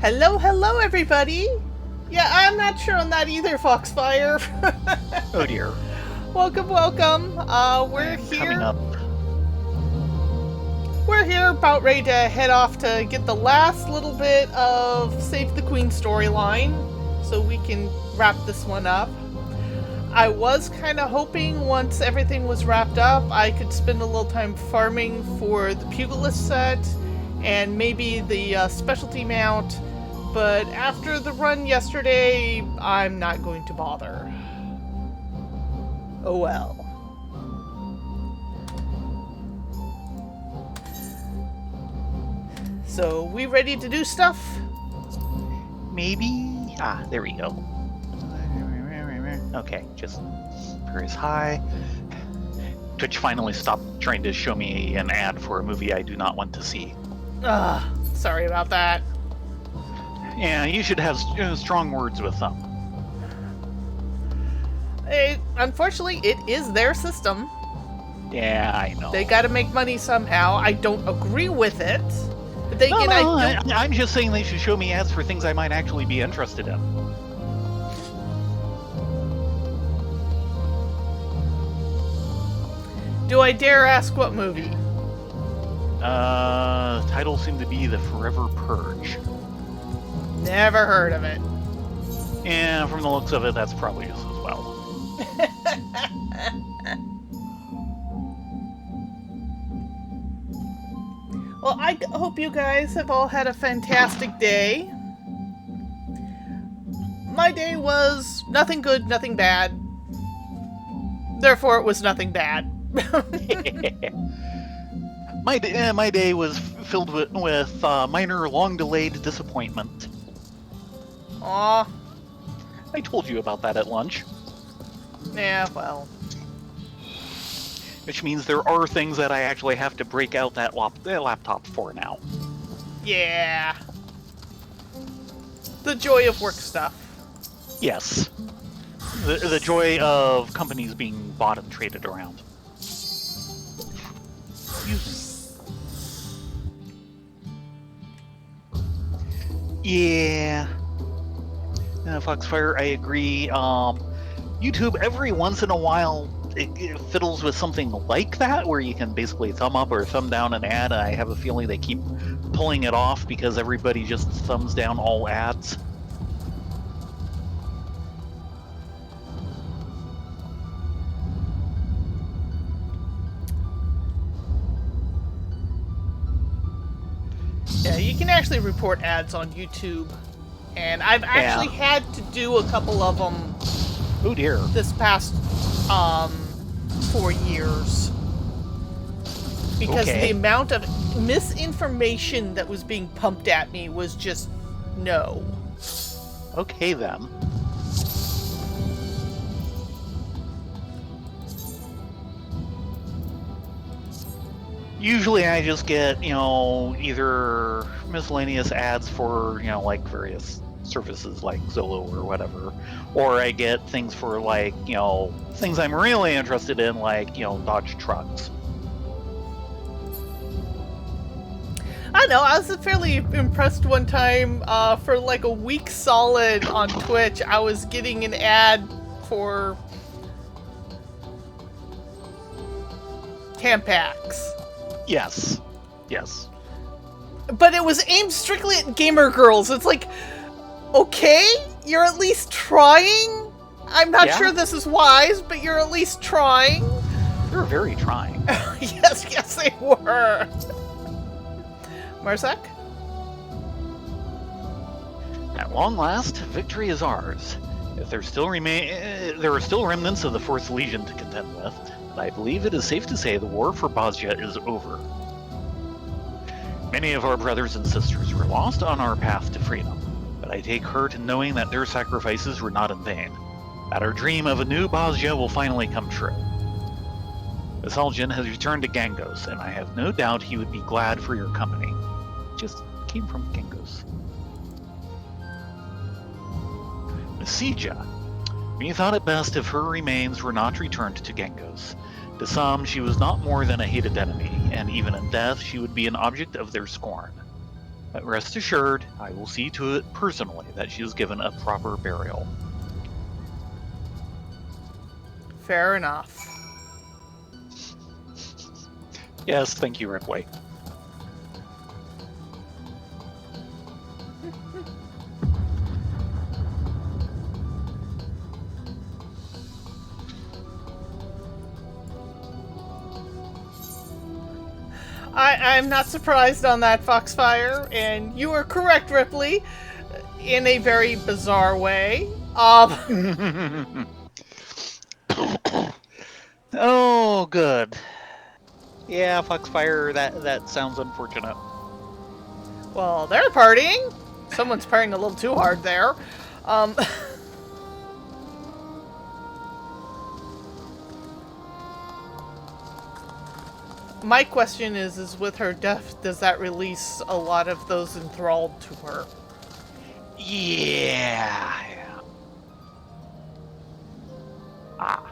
Hello, hello, everybody! Yeah, I'm not sure on that either, Foxfire. Oh dear. Welcome, welcome. We're I'm here. coming up. We're here about ready to head off to get the last little bit of Save the Queen storyline, so we can wrap this one up. I was kind of hoping once everything was wrapped up, I could spend a little time farming for the Pugilist set and maybe the specialty mount, but after the run yesterday, I'm not going to bother. Oh well. So, we ready to do stuff? Maybe. There we go. Okay, just press high. Twitch finally stopped trying to show me an ad for a movie I do not want to see. Sorry about that. Yeah, you should have strong words with them. Unfortunately, it is their system. Yeah, I know. They gotta make money somehow. I don't agree with it. But then again, I'm just saying they should show me ads for things I might actually be interested in. Do I dare ask what movie? The title seemed to be The Forever Purge. Never heard of it. Yeah, from the looks of it, that's probably just as well. Well, I hope you guys have all had a fantastic day. My day was nothing good, nothing bad. Therefore, it was nothing bad. My day was filled with minor, long-delayed disappointment. Aw. I told you about that at lunch. Yeah, well. Which means there are things that I actually have to break out that laptop for now. Yeah. The joy of work stuff. Yes. The joy of companies being bought and traded around. Yeah. Foxfire, I agree. YouTube, every once in a while, it fiddles with something like that, where you can basically thumb up or thumb down an ad. I have a feeling they keep pulling it off because everybody just thumbs down all ads. Yeah, you can actually report ads on YouTube. And I've actually had to do a couple of them. Oh dear. This past 4 years. Because the amount of misinformation that was being pumped at me was just no. Okay then. Usually I just get, either miscellaneous ads for, like various services like Zillow or whatever, or I get things for like, things I'm really interested in, like, Dodge trucks. I know, I was fairly impressed one time, for like a week solid on Twitch, I was getting an ad for Tampax. Yes. But it was aimed strictly at gamer girls. It's like, okay, you're at least trying? I'm not sure this is wise, but you're at least trying. You're very trying. Yes, they were. Marsak? At long last, victory is ours. If there are still remnants of the Fourth Legion to contend with, but I believe it is safe to say the war for Bosnia is over. Many of our brothers and sisters were lost on our path to freedom, but I take hurt in knowing that their sacrifices were not in vain, that our dream of a new Bosnia will finally come true. Visaljan has returned to Gangos, and I have no doubt he would be glad for your company. Just came from Gangos. Masija. We thought it best if her remains were not returned to Gangos. To some, she was not more than a hated enemy, and even in death, she would be an object of their scorn. But rest assured, I will see to it personally that she is given a proper burial. Fair enough. Yes, thank you, Ripley. I'm not surprised on that, Foxfire, and you are correct, Ripley, in a very bizarre way. Oh, good. Yeah, Foxfire, that sounds unfortunate. Well, they're partying. Someone's partying a little too hard there. My question is with her death, does that release a lot of those enthralled to her? Yeah. Ah.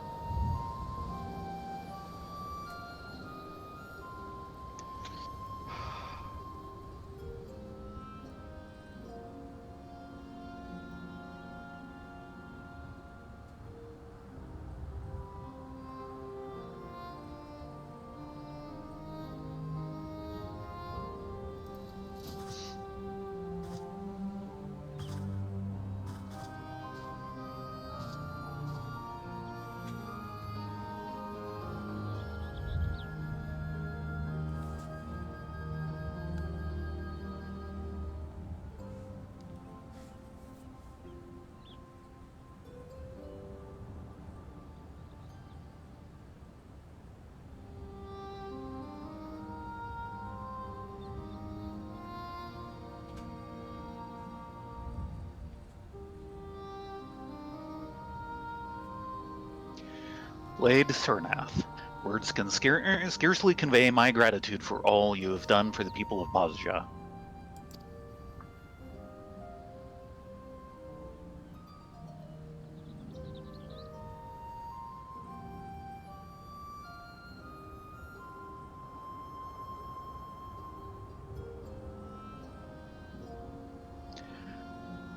Lady Surnath, words can scarcely convey my gratitude for all you have done for the people of Bozja.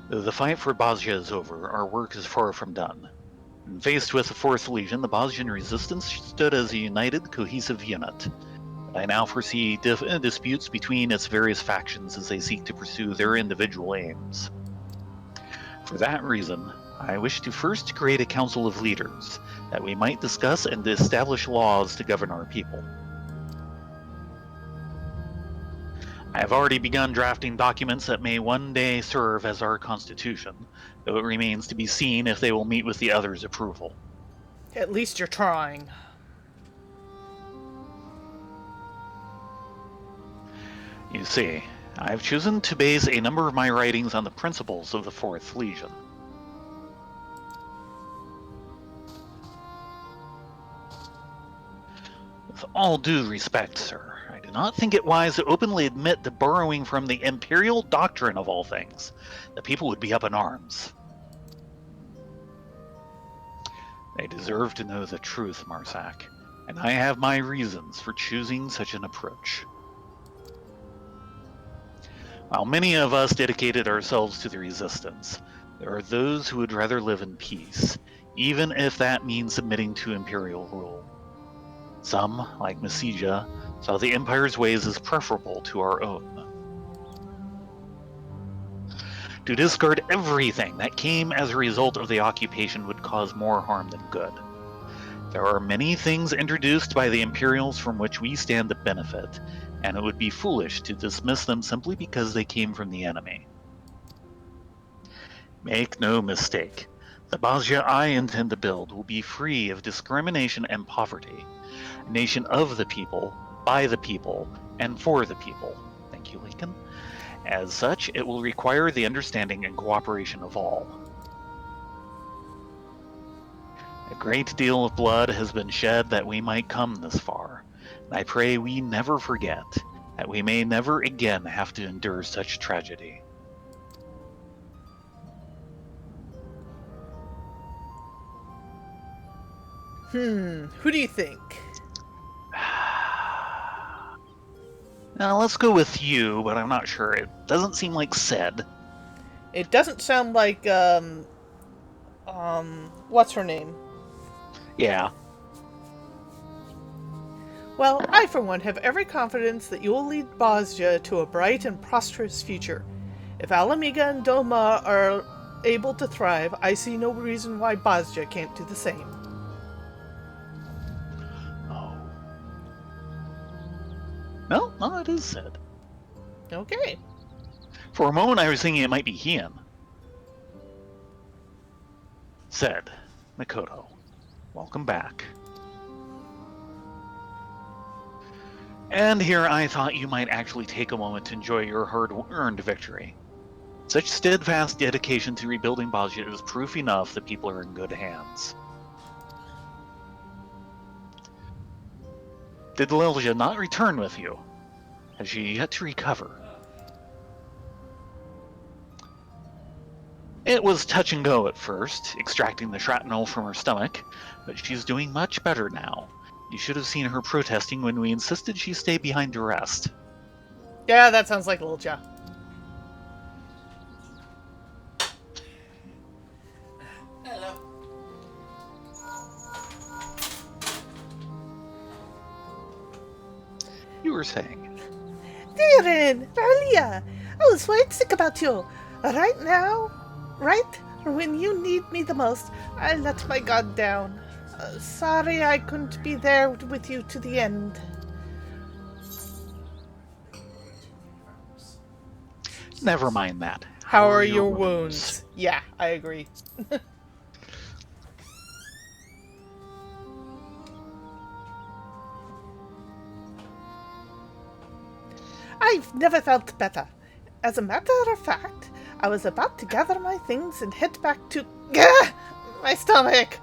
Though the fight for Bozja is over, our work is far from done. And faced with the Fourth Legion, the Bosnian resistance stood as a united, cohesive unit. But I now foresee disputes between its various factions as they seek to pursue their individual aims. For that reason, I wish to first create a council of leaders, that we might discuss and establish laws to govern our people. I have already begun drafting documents that may one day serve as our constitution, though it remains to be seen if they will meet with the others' approval. At least you're trying. You see, I have chosen to base a number of my writings on the principles of the Fourth Legion. With all due respect, sir, I do not think it wise to openly admit to borrowing from the imperial doctrine of all things. The people would be up in arms. They deserve to know the truth, Marsak, and I have my reasons for choosing such an approach. While many of us dedicated ourselves to the resistance, there are those who would rather live in peace, even if that means submitting to imperial rule. Some, like Masija, saw the Empire's ways as preferable to our own. To discard everything that came as a result of the occupation would cause more harm than good. There are many things introduced by the Imperials from which we stand to benefit, and it would be foolish to dismiss them simply because they came from the enemy. Make no mistake, the Bozja I intend to build will be free of discrimination and poverty. A nation of the people, by the people, and for the people. Thank you, Lincoln. As such, it will require the understanding and cooperation of all. A great deal of blood has been shed that we might come this far, and I pray we never forget, that we may never again have to endure such tragedy. Who do you think? Now, let's go with you, but I'm not sure. It doesn't seem like Ced. It doesn't sound like, what's her name? Yeah. Well, I for one have every confidence that you will lead Bosja to a bright and prosperous future. If Alamiga and Doma are able to thrive, I see no reason why Bosja can't do the same. Oh. No, it is Ced. Okay. For a moment, I was thinking it might be Hien. Ced, Mikoto, welcome back. And here I thought you might actually take a moment to enjoy your hard-earned victory. Such steadfast dedication to rebuilding Bosja is proof enough that people are in good hands. Did Lilja not return with you? Has she yet to recover? It was touch and go at first, extracting the shrapnel from her stomach, but she's doing much better now. You should have seen her protesting when we insisted she stay behind to rest. Yeah, that sounds like Lilja. Hello. You were saying? Darren, earlier, I was worried sick about you. Right now, right when you need me the most, I let my guard down. Sorry I couldn't be there with you to the end. Never mind that. How are your wounds? Yeah, I agree. I've never felt better. As a matter of fact, I was about to gather my things and head back to... Gah! My stomach!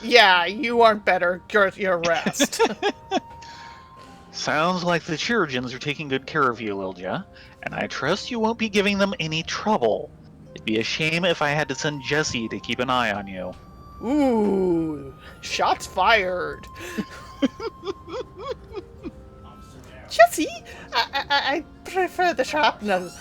Yeah, you aren't better. Get your rest. Sounds like the Chirurgeons are taking good care of you, Lilja, and I trust you won't be giving them any trouble. It'd be a shame if I had to send Jesse to keep an eye on you. Ooh, shots fired. Jesse, I prefer the shrapnel.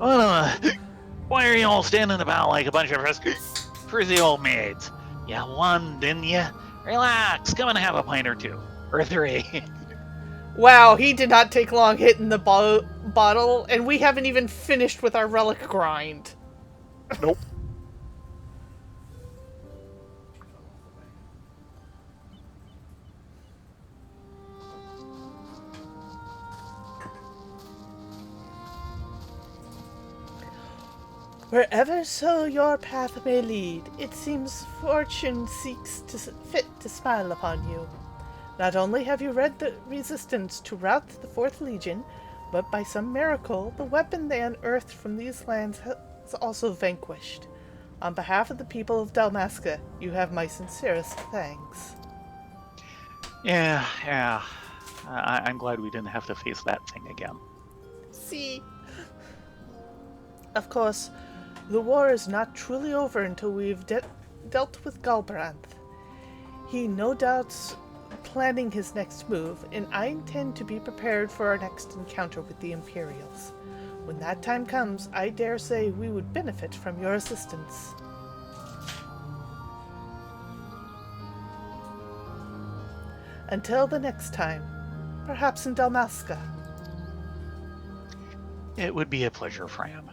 Why are you all standing about like a bunch of frizzy old maids? You won, didn't you? Relax, come and have a pint or two. Or three. Wow, he did not take long hitting the bottle, and we haven't even finished with our relic grind. Nope. Wherever so your path may lead, it seems fortune seeks fit to smile upon you. Not only have you led the resistance to rout the Fourth Legion, but by some miracle, the weapon they unearthed from these lands has also vanquished. On behalf of the people of Dalmasca, you have my sincerest thanks. Yeah. I'm glad we didn't have to face that thing again. See? Of course, the war is not truly over until we've dealt with Galbranth. He no doubt's planning his next move, and I intend to be prepared for our next encounter with the Imperials. When that time comes, I dare say we would benefit from your assistance. Until the next time, perhaps in Dalmasca. It would be a pleasure, Fram.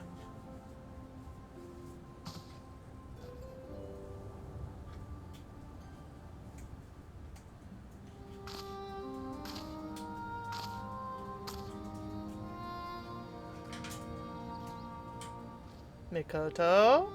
Mikoto?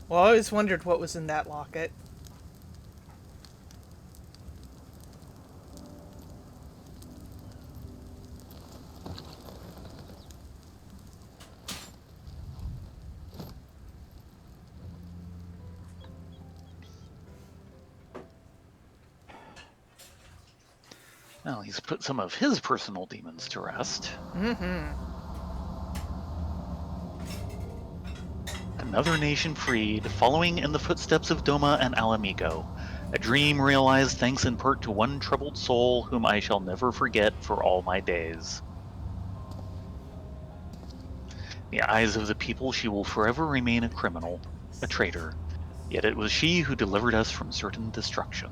Well, I always wondered what was in that locket. Well, he's put some of his personal demons to rest. Mm-hmm. Another nation freed, following in the footsteps of Doma and Alamigo. A dream realized thanks in part to one troubled soul whom I shall never forget for all my days. In the eyes of the people, she will forever remain a criminal, a traitor. Yet it was she who delivered us from certain destruction.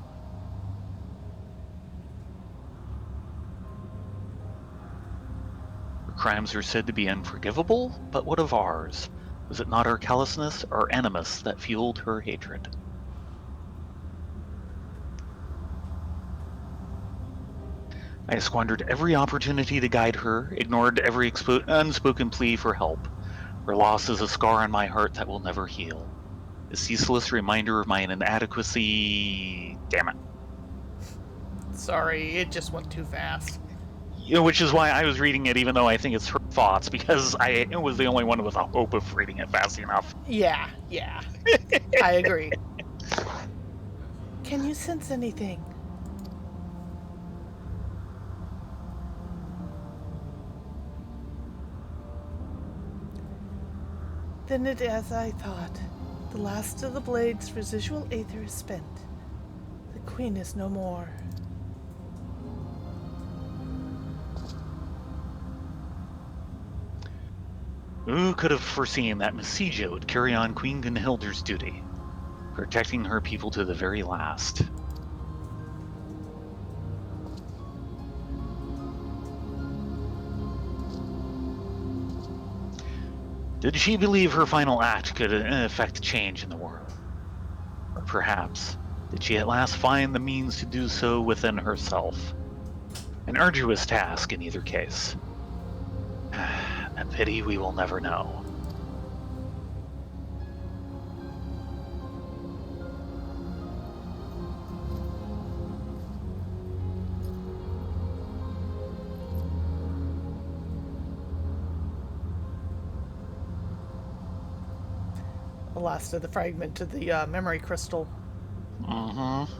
Her crimes are said to be unforgivable, but what of ours? Was it not our callousness, our animus, that fueled her hatred? I squandered every opportunity to guide her, ignored every unspoken plea for help. Her loss is a scar on my heart that will never heal. A ceaseless reminder of my inadequacy. Damn it. Sorry, it just went too fast. Which is why I was reading it, even though I think it's her thoughts, because I was the only one with a hope of reading it fast enough. Yeah. I agree. Can you sense anything? Then it as I thought. The last of the blade's residual aether is spent. The queen is no more. Who could have foreseen that Mesija would carry on Queen Gunhilder's duty, protecting her people to the very last? Did she believe her final act could effect change in the world? Or perhaps, did she at last find the means to do so within herself? An arduous task in either case. And pity we will never know. The last of the fragment to the memory crystal. Mm-hmm.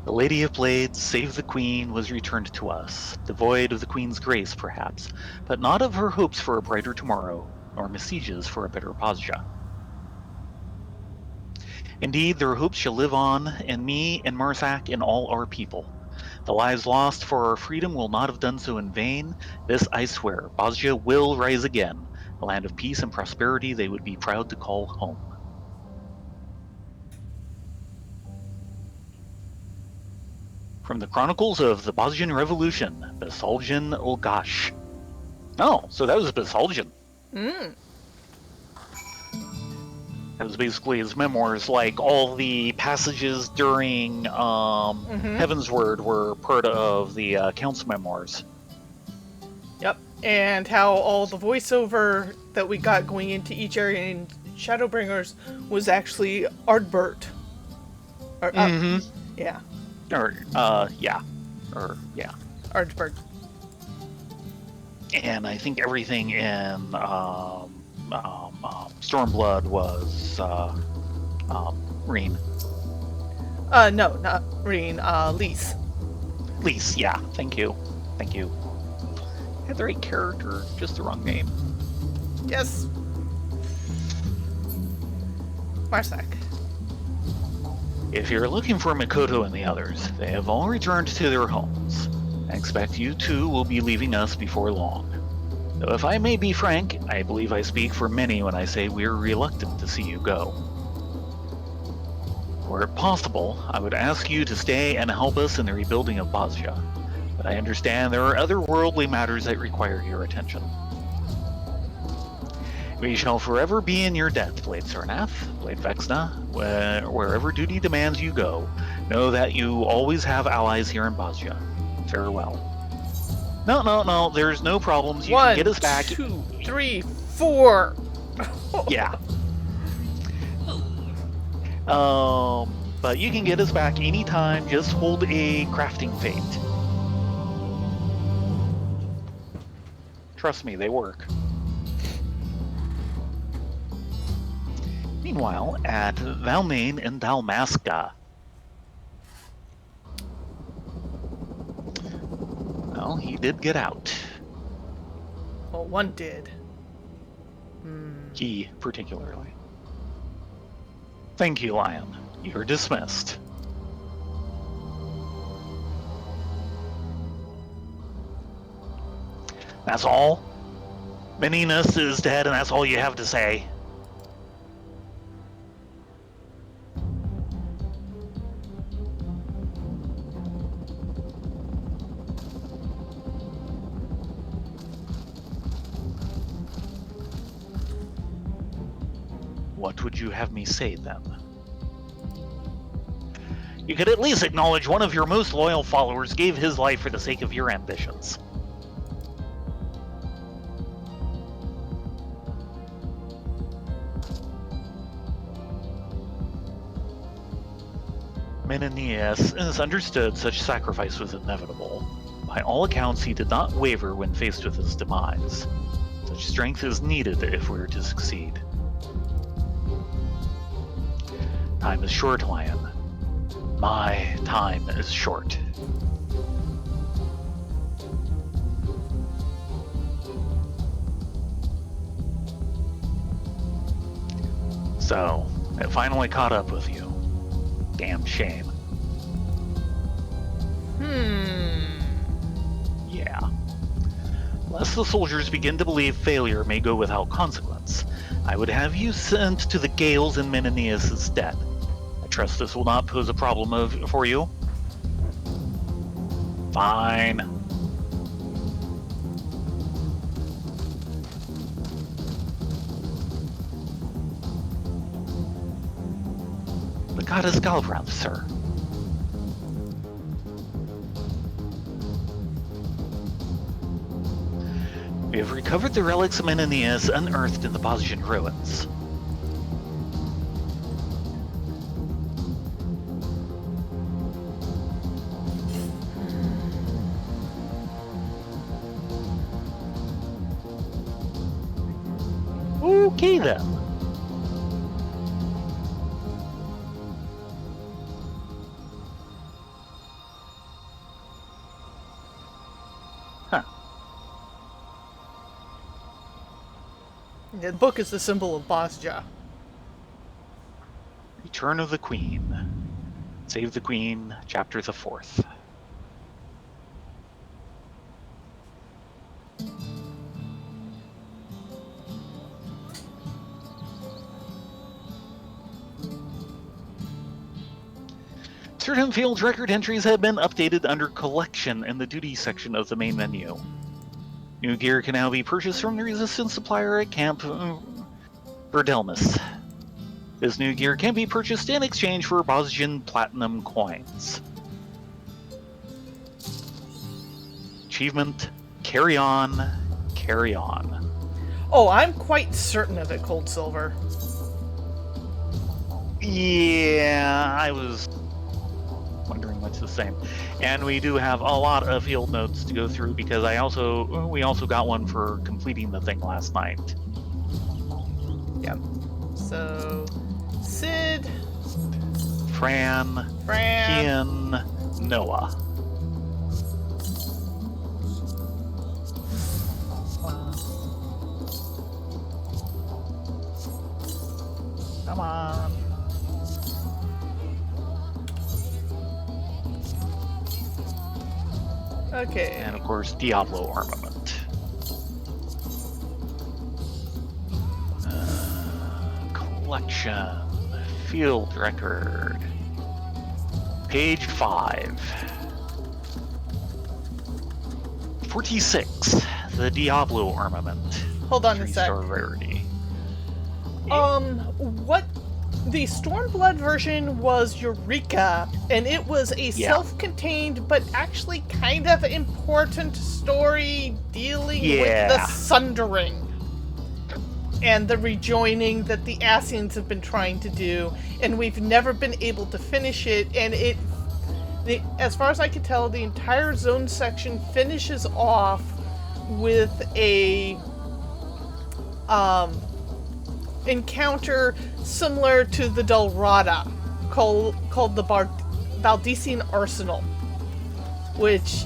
The Lady of Blades, save the Queen, was returned to us, devoid of the Queen's grace, perhaps, but not of her hopes for a brighter tomorrow, nor Mesija's for a better Pasja. Indeed, their hopes shall live on in me, in Marsak, in all our people. The lives lost for our freedom will not have done so in vain. This I swear, Pasja will rise again, a land of peace and prosperity they would be proud to call home. From the Chronicles of the Bosnian Revolution, Basaljan Olgash. Oh, so that was Basaljan. That was basically his memoirs, like all the passages during Heavensward were part of the Count's memoirs. Yep. And how all the voiceover that we got going into each area in Shadowbringers was actually Ardbert. Or, yeah. Ardbert. And I think everything in Stormblood was Reen. No, not Reen. Lise. Lise, yeah. Thank you. Had the right character, just the wrong name. Yes. Marsak. If you're looking for Mikoto and the others, they have all returned to their homes. I expect you too will be leaving us before long. Though if I may be frank, I believe I speak for many when I say we're reluctant to see you go. Were it possible, I would ask you to stay and help us in the rebuilding of Pasja, but I understand there are other worldly matters that require your attention. We shall forever be in your debt, Blade Sarnath, Blade Vexna. Wherever duty demands you go, know that you always have allies here in Pasja. Farewell. No, there's no problems. You can get us back. 1, 2, 3, 4. Yeah. But you can get us back anytime. Just hold a crafting fate. Trust me, they work. Meanwhile, at Valmain and Dalmasca. Well, he did get out. Well, one did. He, particularly. Thank you, Lion. You're dismissed. That's all? Meninus is dead, and that's all you have to say? What would you have me say, then? You could at least acknowledge one of your most loyal followers gave his life for the sake of your ambitions. Menenius is understood such sacrifice was inevitable. By all accounts, he did not waver when faced with his demise. Such strength is needed if we are to succeed. Time is short, Lion. My time is short. So, it finally caught up with you. Damn shame. Yeah. Lest the soldiers begin to believe failure may go without consequence, I would have you sent to the Gales in Menenius' stead. I trust this will not pose a problem for you. Fine. The goddess Galbraith, sir. We have recovered the relics of Menenius unearthed in the Bosnian ruins. Okay then. Huh. The book is the symbol of Bosja. Return of the Queen. Save the Queen, chapter the 4th. Certain field record entries have been updated under Collection in the Duties section of the main menu. New gear can now be purchased from the Resistance supplier at Camp Verdelmus. This new gear can be purchased in exchange for Bosnian Platinum coins. Achievement, carry on, carry on. Oh, I'm quite certain of it, Cold Silver. Yeah, I was wondering what's the same. And we do have a lot of field notes to go through because we also got one for completing the thing last night. Yep. So, Sid, Fran, Ian, Noah. Come on. Okay. And of course, Diablo armament. Collection. Field record. Page 5. 46. The Diablo armament. Hold on a 3-star sec. rarity. What? The Stormblood version was Eureka, and it was a self-contained but actually kind of important story dealing with the Sundering and the rejoining that the Ascians have been trying to do, and we've never been able to finish it, and as far as I can tell, the entire zone section finishes off with a encounter similar to the Dalrada, called the Valdesian Arsenal, which,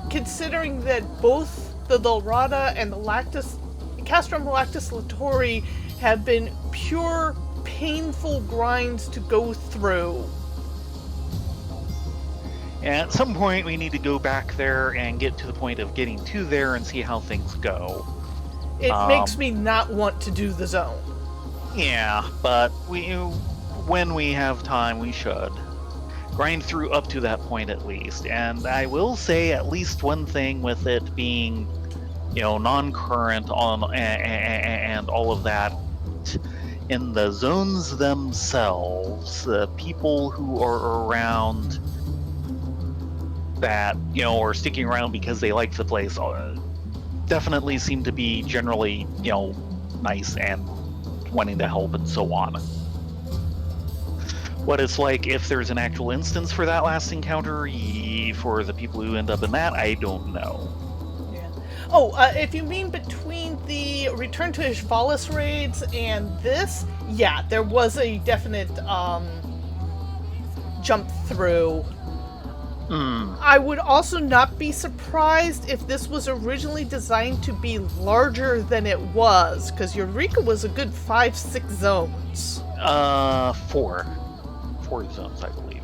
considering that both the Dalrada and the Castrum Lactis Latori have been pure, painful grinds to go through. And at some point, we need to go back there and get to the point of getting to there and see how things go. It makes me not want to do the zone. Yeah, but when we have time, we should grind through up to that point at least. And I will say at least one thing with it being, non-current on and all of that. In the zones themselves, the people who are around that, are sticking around because they like the place, definitely seem to be generally, nice and wanting to help and so on. What it's like if there's an actual instance for that last encounter, for the people who end up in that, I don't know. Yeah. Oh, if you mean between the Return to Ishvalis raids and this, yeah, there was a definite jump through. I would also not be surprised if this was originally designed to be larger than it was, because Eureka was a good 5-6 zones. 4 zones, I believe.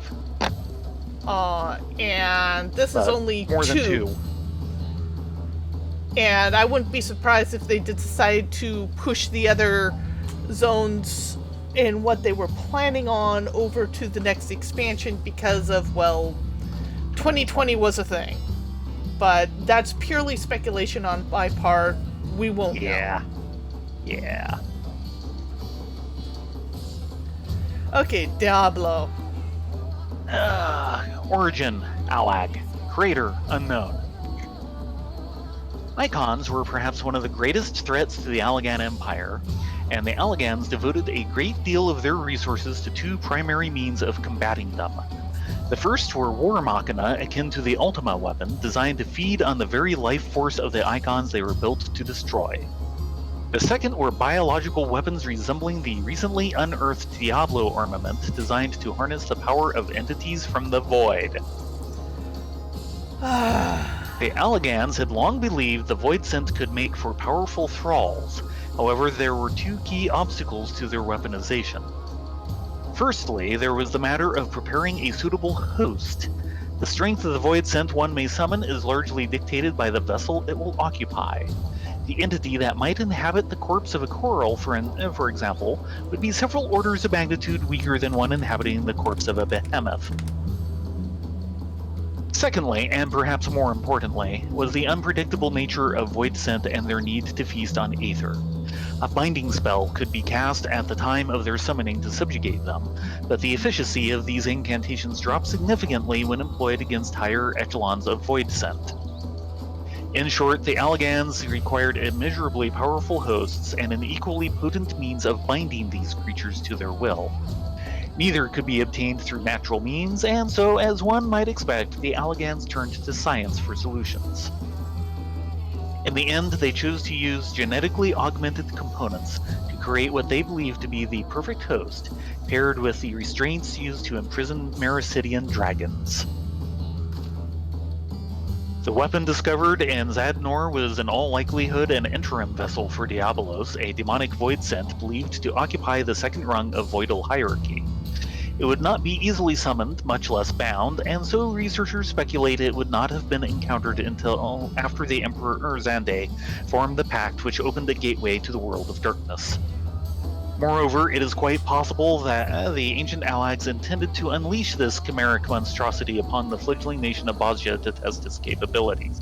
And this is only more 2. Than 2. And I wouldn't be surprised if they did decide to push the other zones in what they were planning on over to the next expansion because of, 2020 was a thing. But that's purely speculation on my part. We won't know. Yeah. Okay, Diablo. Origin, Alag. Creator, unknown. Icons were perhaps one of the greatest threats to the Allagan Empire, and the Allagans devoted a great deal of their resources to 2 primary means of combating them. The first were War Machina, akin to the Ultima weapon, designed to feed on the very life force of the Icons they were built to destroy. The second were biological weapons resembling the recently unearthed Diablo armament, designed to harness the power of entities from the void. The Allagans had long believed the Voidsent could make for powerful thralls. However, there were 2 key obstacles to their weaponization. Firstly, there was the matter of preparing a suitable host. The strength of the Voidsent one may summon is largely dictated by the vessel it will occupy. The entity that might inhabit the corpse of a coral, for example, would be several orders of magnitude weaker than one inhabiting the corpse of a behemoth. Secondly, and perhaps more importantly, was the unpredictable nature of Voidsent and their need to feast on Aether. A binding spell could be cast at the time of their summoning to subjugate them, but the efficacy of these incantations dropped significantly when employed against higher echelons of Voidsent. In short, the Allagans required immeasurably powerful hosts and an equally potent means of binding these creatures to their will. Neither could be obtained through natural means, and so, as one might expect, the Allagans turned to science for solutions. In the end, they chose to use genetically augmented components to create what they believed to be the perfect host, paired with the restraints used to imprison Mericidian dragons. The weapon discovered in Zadnor was in all likelihood an interim vessel for Diabolos, a demonic Voidsent believed to occupy the second rung of Voidal hierarchy. It would not be easily summoned, much less bound, and so researchers speculate it would not have been encountered until after the Emperor Urzande formed the pact which opened a gateway to the world of darkness. Moreover, it is quite possible that the ancient Allags intended to unleash this chimeric monstrosity upon the fledgling nation of Bosnia to test its capabilities.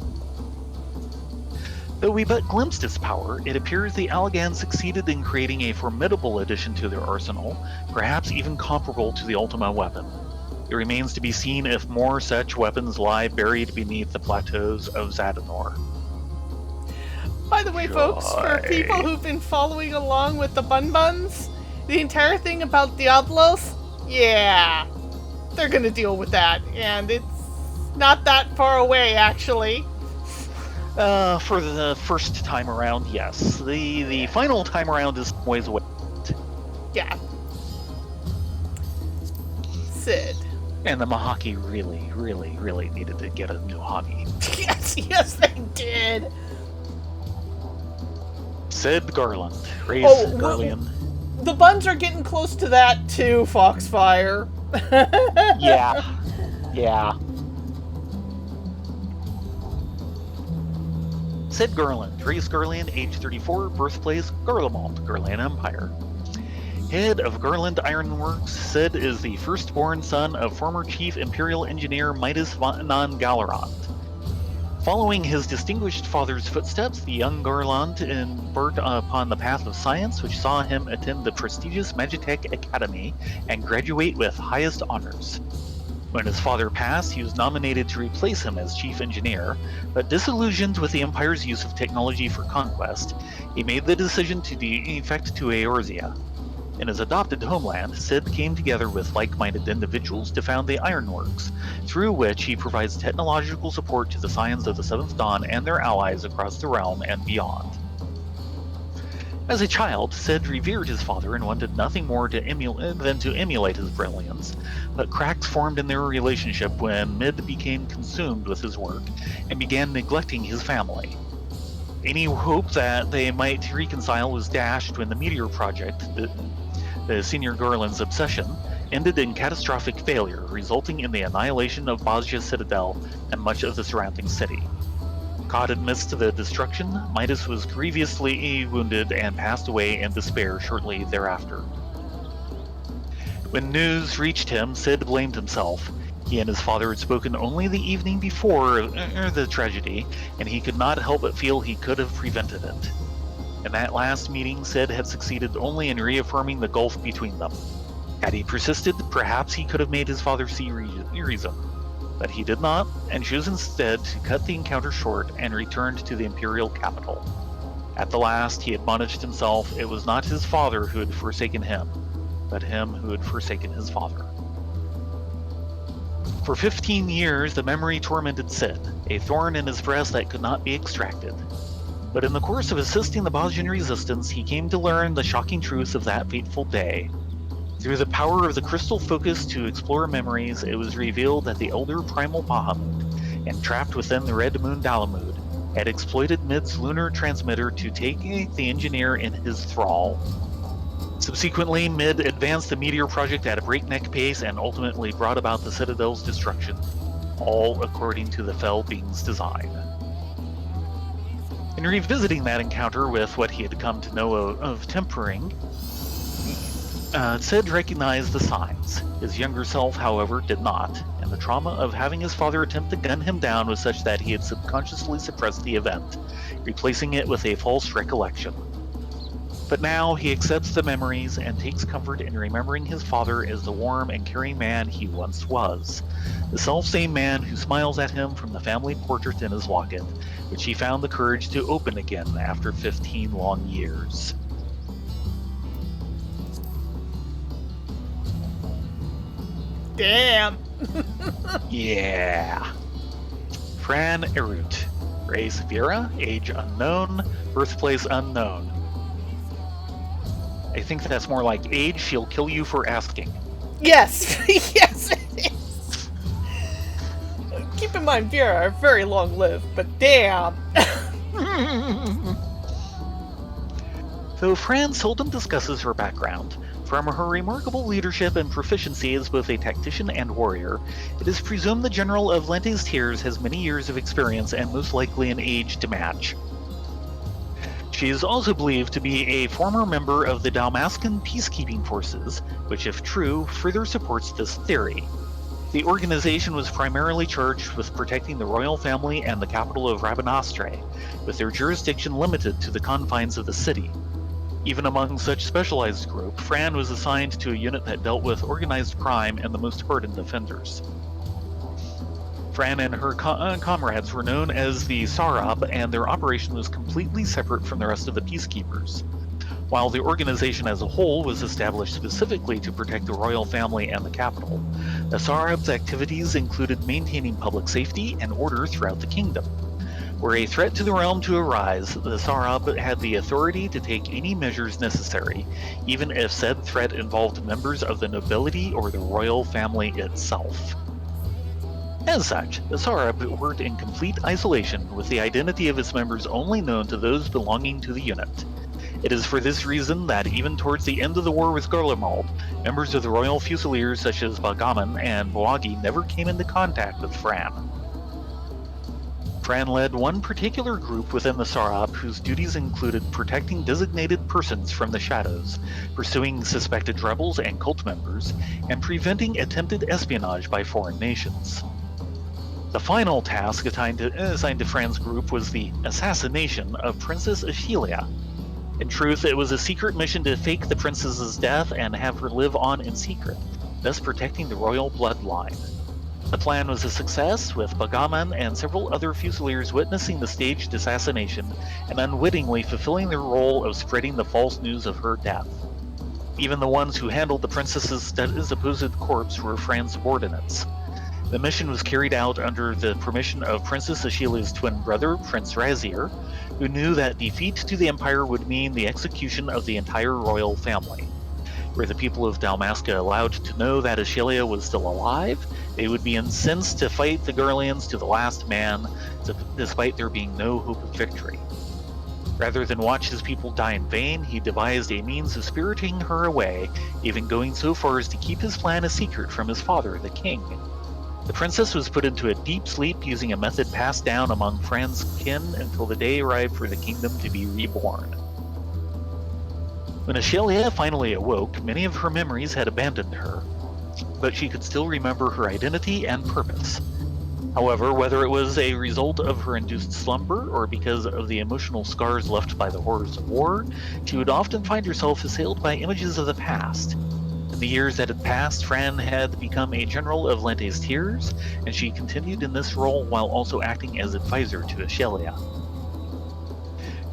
Though we but glimpsed its power, it appears the Allagans succeeded in creating a formidable addition to their arsenal, perhaps even comparable to the Ultima weapon. It remains to be seen if more such weapons lie buried beneath the plateaus of Zadnor. By the way, folks, for people who've been following along with the Bun Buns, the entire thing about Diablos, yeah, they're gonna deal with that, and it's not that far away, actually. For the first time around, yes. The final time around is ways away. Yeah. Sid. And the Mahaki really, really, really needed to get a new hobby. Yes, they did. Sid Garland. Race Oh, Garland. The buns are getting close to that too, Foxfire. Yeah. Yeah. Sid Garland. Race Garland, age 34, birthplace Garlemald, Garland Empire. Head of Garland Ironworks, Sid is the firstborn son of former Chief Imperial Engineer Midas non Galerond. Following his distinguished father's footsteps, the young Garland embarked upon the path of science, which saw him attend the prestigious Magitech Academy and graduate with highest honors. When his father passed, he was nominated to replace him as chief engineer, but disillusioned with the Empire's use of technology for conquest, he made the decision to defect to Eorzea. In his adopted homeland, Sid came together with like-minded individuals to found the Ironworks, through which he provides technological support to the Scions of the Seventh Dawn and their allies across the realm and beyond. As a child, Sid revered his father and wanted nothing more than to emulate his brilliance, but cracks formed in their relationship when Mid became consumed with his work and began neglecting his family. Any hope that they might reconcile was dashed when the Meteor Project, the Senior Garland's obsession, ended in catastrophic failure, resulting in the annihilation of Bozja Citadel and much of the surrounding city. Caught amidst the destruction, Midas was grievously wounded and passed away in despair shortly thereafter. When news reached him, Sid blamed himself. He and his father had spoken only the evening before the tragedy, and he could not help but feel he could have prevented it. In that last meeting, Sid had succeeded only in reaffirming the gulf between them. Had he persisted, perhaps he could have made his father see reason. But he did not, and chose instead to cut the encounter short and returned to the Imperial capital. At the last, he admonished himself it was not his father who had forsaken him, but him who had forsaken his father. For 15 years, the memory tormented Sid, a thorn in his breast that could not be extracted. But in the course of assisting the Bosnian resistance, he came to learn the shocking truth of that fateful day. Through the power of the crystal focus to explore memories, it was revealed that the elder Primal Bahamut, entrapped within the Red Moon Dalamud, had exploited Mid's lunar transmitter to take the engineer in his thrall. Subsequently, Mid advanced the Meteor Project at a breakneck pace and ultimately brought about the Citadel's destruction, all according to the Fell Being's design. In revisiting that encounter with what he had come to know of tempering, Sid recognized the signs. His younger self, however, did not, and the trauma of having his father attempt to gun him down was such that he had subconsciously suppressed the event, replacing it with a false recollection. But now he accepts the memories and takes comfort in remembering his father as the warm and caring man he once was, the self-same man who smiles at him from the family portrait in his locket, which he found the courage to open again after 15 long years. Damn. Yeah. Fran Erut. Race Vera, age unknown, birthplace unknown. I think that's more like age she'll kill you for asking. Yes. Yes, it is. Keep in mind, Vera are very long-lived, but damn. Though Fran seldom discusses her background, from her remarkable leadership and proficiency as both a tactician and warrior, it is presumed the General of Lantes Tears has many years of experience and most likely an age to match. She is also believed to be a former member of the Dalmascan peacekeeping forces, which, if true, further supports this theory. The organization was primarily charged with protecting the royal family and the capital of Rabanastre, with their jurisdiction limited to the confines of the city. Even among such specialized group, Fran was assigned to a unit that dealt with organized crime and the most hardened offenders. Fran and her comrades were known as the Sarab, and their operation was completely separate from the rest of the peacekeepers. While the organization as a whole was established specifically to protect the royal family and the capital, the Sarab's activities included maintaining public safety and order throughout the kingdom. Were a threat to the realm to arise, the Sarab had the authority to take any measures necessary, even if said threat involved members of the nobility or the royal family itself. As such, the Sarab worked in complete isolation, with the identity of its members only known to those belonging to the unit. It is for this reason that even towards the end of the war with Garlemald, members of the Royal Fusiliers such as Bagaman and Boagi never came into contact with Fran. Fran led one particular group within the Sarab whose duties included protecting designated persons from the shadows, pursuing suspected rebels and cult members, and preventing attempted espionage by foreign nations. The final task assigned to Fran's group was the assassination of Princess Ashelia. In truth, it was a secret mission to fake the princess's death and have her live on in secret, thus protecting the royal bloodline. The plan was a success, with Bagaman and several other Fusiliers witnessing the staged assassination and unwittingly fulfilling their role of spreading the false news of her death. Even the ones who handled the princess's supposed corpse were Fran's subordinates. The mission was carried out under the permission of Princess Ashelia's twin brother, Prince Razir, who knew that defeat to the Empire would mean the execution of the entire royal family. Were the people of Dalmasca allowed to know that Ashelia was still alive, they would be incensed to fight the Garleans to the last man, despite there being no hope of victory. Rather than watch his people die in vain, he devised a means of spiriting her away, even going so far as to keep his plan a secret from his father, the king. The princess was put into a deep sleep using a method passed down among Fran's kin until the day arrived for the kingdom to be reborn. When Ashelia finally awoke, many of her memories had abandoned her, but she could still remember her identity and purpose. However, whether it was a result of her induced slumber or because of the emotional scars left by the horrors of war, she would often find herself assailed by images of the past. In the years that had passed, Fran had become a general of Lente's Tears, and she continued in this role while also acting as advisor to Ashelia.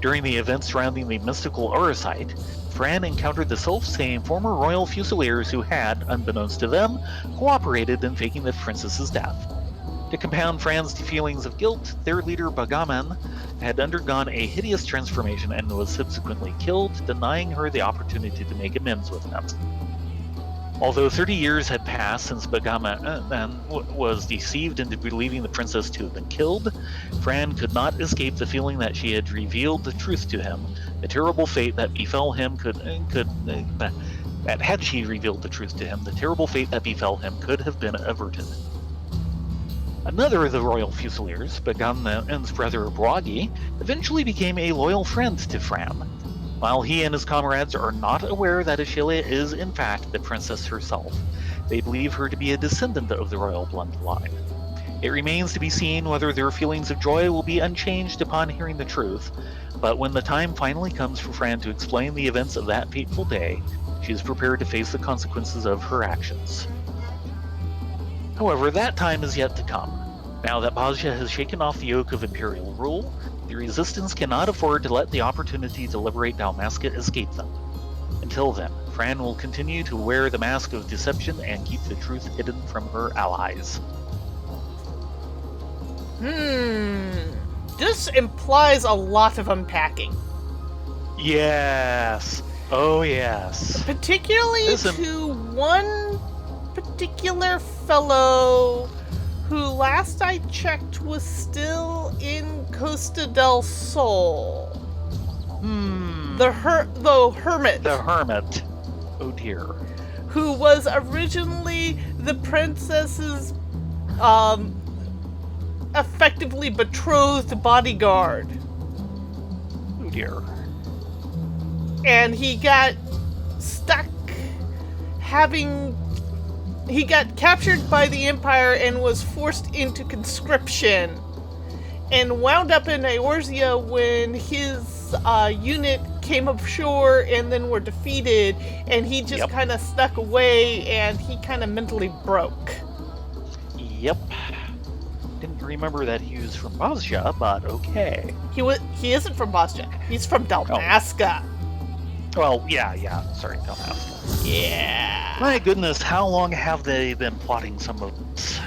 During the events surrounding the mystical Auracite, Fran encountered the self-same former royal Fusiliers who had, unbeknownst to them, cooperated in faking the princess's death. To compound Fran's feelings of guilt, their leader Bagaman had undergone a hideous transformation and was subsequently killed, denying her the opportunity to make amends with him. Although 30 years had passed since Bagaman was deceived into believing the princess to have been killed, Fran could not escape the feeling that she had revealed the truth to him. The terrible fate that befell him that had she revealed the truth to him, the terrible fate that befell him could have been averted. Another of the royal Fusiliers, Bagaman's brother Boagi, eventually became a loyal friend to Fran. While he and his comrades are not aware that Ashelia is in fact the princess herself, they believe her to be a descendant of the royal bloodline. It remains to be seen whether their feelings of joy will be unchanged upon hearing the truth, but when the time finally comes for Fran to explain the events of that fateful day, she is prepared to face the consequences of her actions. However, that time is yet to come. Now that Bozja has shaken off the yoke of imperial rule, the Resistance cannot afford to let the opportunity to liberate Dalmasca escape them. Until then, Fran will continue to wear the mask of deception and keep the truth hidden from her allies. This implies a lot of unpacking. Yes. Oh, yes. Particularly to one particular fellow who, last I checked, was still in Costa del Sol. The Hermit. The Hermit. Oh dear. Who was originally the princess's, effectively betrothed bodyguard. Oh dear. And he got stuck he got captured by the Empire and was forced into conscription and wound up in Eorzea when his unit came ashore and then were defeated, and he just kind of stuck away and he kind of mentally broke. Yep. Didn't remember that he was from Bozja, but okay. He isn't from Bozja. He's from Dalmasca. Well, yeah. Sorry, Dalmasca. Yeah. My goodness, how long have they been plotting some of this?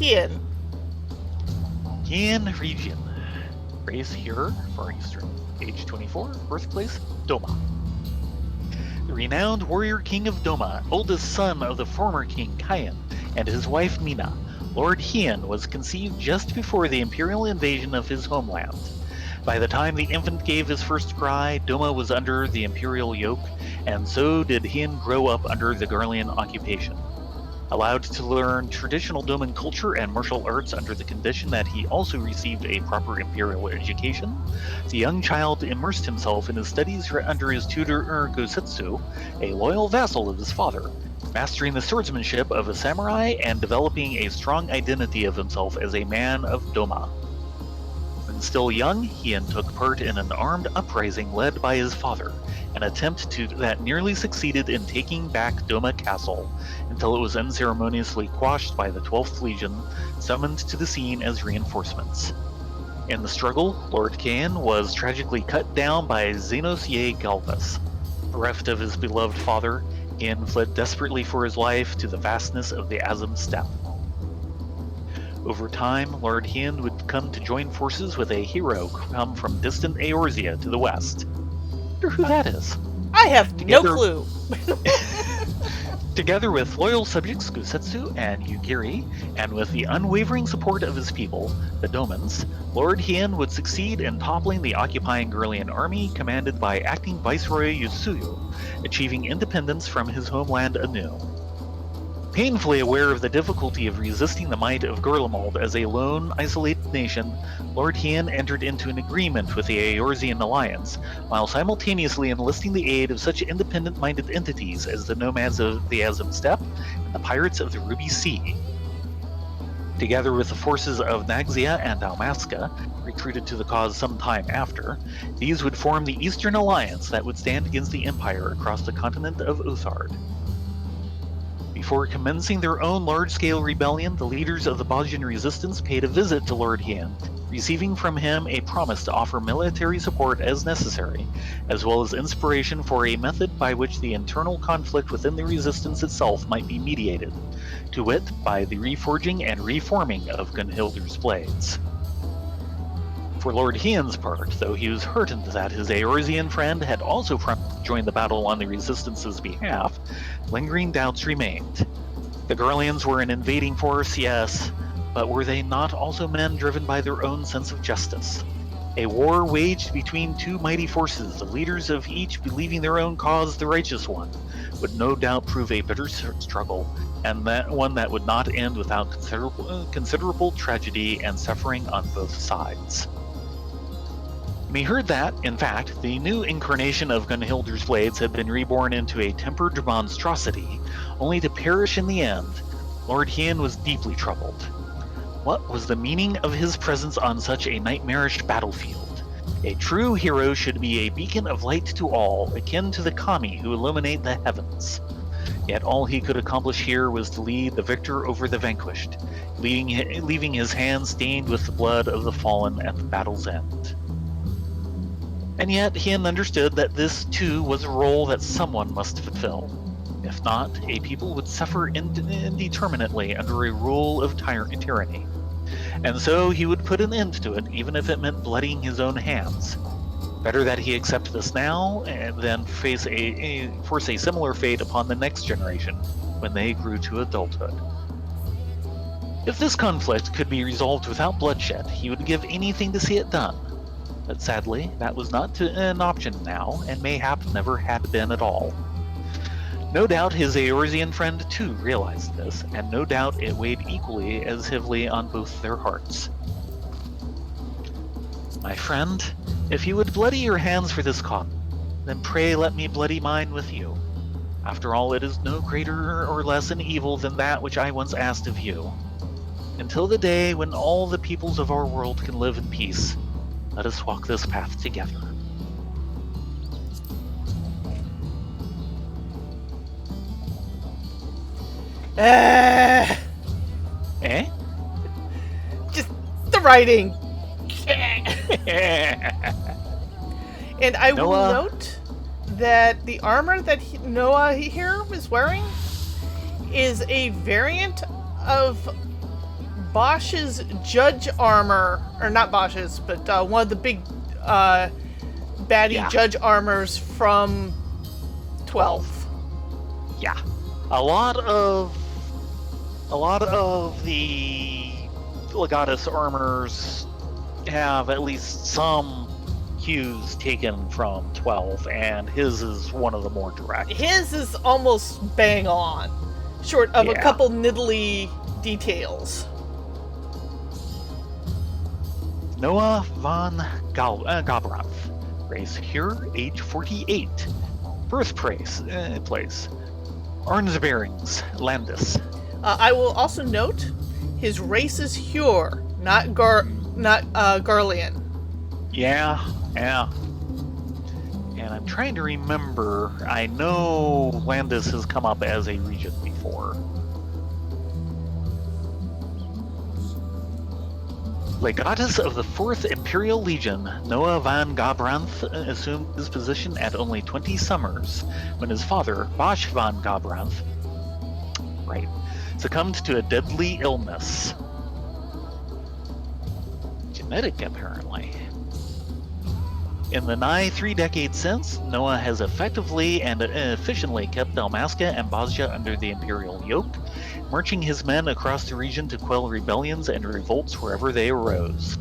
Hien. Hien region. Race Hearer, Far Eastern. Age 24. Birthplace, Doma. The renowned warrior king of Doma, oldest son of the former king Kayan, and his wife Nina, Lord Hien was conceived just before the imperial invasion of his homeland. By the time the infant gave his first cry, Doma was under the imperial yoke, and so did Hien grow up under the Garlean occupation. Allowed to learn traditional Doman culture and martial arts under the condition that he also received a proper imperial education, the young child immersed himself in his studies under his tutor Gosetsu, a loyal vassal of his father, mastering the swordsmanship of a samurai and developing a strong identity of himself as a man of Doma. When still young, Hien took part in an armed uprising led by his father, an attempt that nearly succeeded in taking back Doma Castle, until it was unceremoniously quashed by the 12th Legion, summoned to the scene as reinforcements. In the struggle, Lord Kayan was tragically cut down by Xenos Ye Galvas. Bereft of his beloved father, Hien fled desperately for his life to the vastness of the Azam Steppe. Over time, Lord Hien would come to join forces with a hero come from distant Eorzea to the west. Wonder who that is? I have no clue. Together with loyal subjects Gosetsu and Yugiri, and with the unwavering support of his people, the Domans, Lord Hien would succeed in toppling the occupying Garlean army commanded by acting Viceroy Yusuyu, achieving independence from his homeland anew. Painfully aware of the difficulty of resisting the might of Gurlimald as a lone, isolated nation, Lord Hien entered into an agreement with the Eorzean alliance, while simultaneously enlisting the aid of such independent-minded entities as the nomads of the Azam Steppe and the pirates of the Ruby Sea. Together with the forces of Nagzia and Dalmasca, recruited to the cause some time after, these would form the Eastern Alliance that would stand against the Empire across the continent of Uthard. Before commencing their own large-scale rebellion, the leaders of the Bosnian resistance paid a visit to Lord Hien, receiving from him a promise to offer military support as necessary, as well as inspiration for a method by which the internal conflict within the resistance itself might be mediated, to wit, by the reforging and reforming of Gunhildr's blades. For Lord Hien's part, though he was heartened that his Eorzean friend had also joined the battle on the Resistance's behalf, lingering doubts remained. The Garleans were an invading force, yes, but were they not also men driven by their own sense of justice? A war waged between two mighty forces, the leaders of each believing their own cause the righteous one, would no doubt prove a bitter struggle, and that one that would not end without considerable tragedy and suffering on both sides. We heard that, in fact, the new incarnation of Gunhildr's blades had been reborn into a tempered monstrosity, only to perish in the end. Lord Hien was deeply troubled. What was the meaning of his presence on such a nightmarish battlefield? A true hero should be a beacon of light to all, akin to the kami who illuminate the heavens. Yet all he could accomplish here was to lead the victor over the vanquished, leaving his hands stained with the blood of the fallen at the battle's end. And yet Hien understood that this too was a role that someone must fulfill. If not, a people would suffer indeterminately under a rule of tyranny. And so he would put an end to it, even if it meant bloodying his own hands. Better that he accept this now, and then force a similar fate upon the next generation, when they grew to adulthood. If this conflict could be resolved without bloodshed, he would give anything to see it done. But sadly, that was not an option now, and mayhap never had been at all. No doubt his Eorzean friend too realized this, and no doubt it weighed equally as heavily on both their hearts. My friend, if you would bloody your hands for this cause, then pray let me bloody mine with you. After all, it is no greater or less an evil than that which I once asked of you. Until the day when all the peoples of our world can live in peace, let us walk this path together. Eh? Just the writing. And I will note that the armor that Noah here is wearing is a variant of Bosch's judge armor, or not Bosch's, but one of the big baddie judge armors from 12. Yeah. A lot of the Legatus armors have at least some cues taken from 12, and his is one of the more direct. His is almost bang on, short of a couple niddly details. Noah von Gobranth, race here, age 48, birthplace, Arnsberings, Landis. I will also note, his race is Hure, not Garlean. Yeah. And I'm trying to remember, I know Landis has come up as a region before. Legatus of the 4th Imperial Legion, Noah von Gobranth assumed his position at only 20 summers, when his father, Bosch von Gobranth, succumbed to a deadly illness. Genetic, apparently. In the nigh 3 decades since, Noah has effectively and efficiently kept Dalmasca and Bosja under the Imperial yoke, marching his men across the region to quell rebellions and revolts wherever they arose.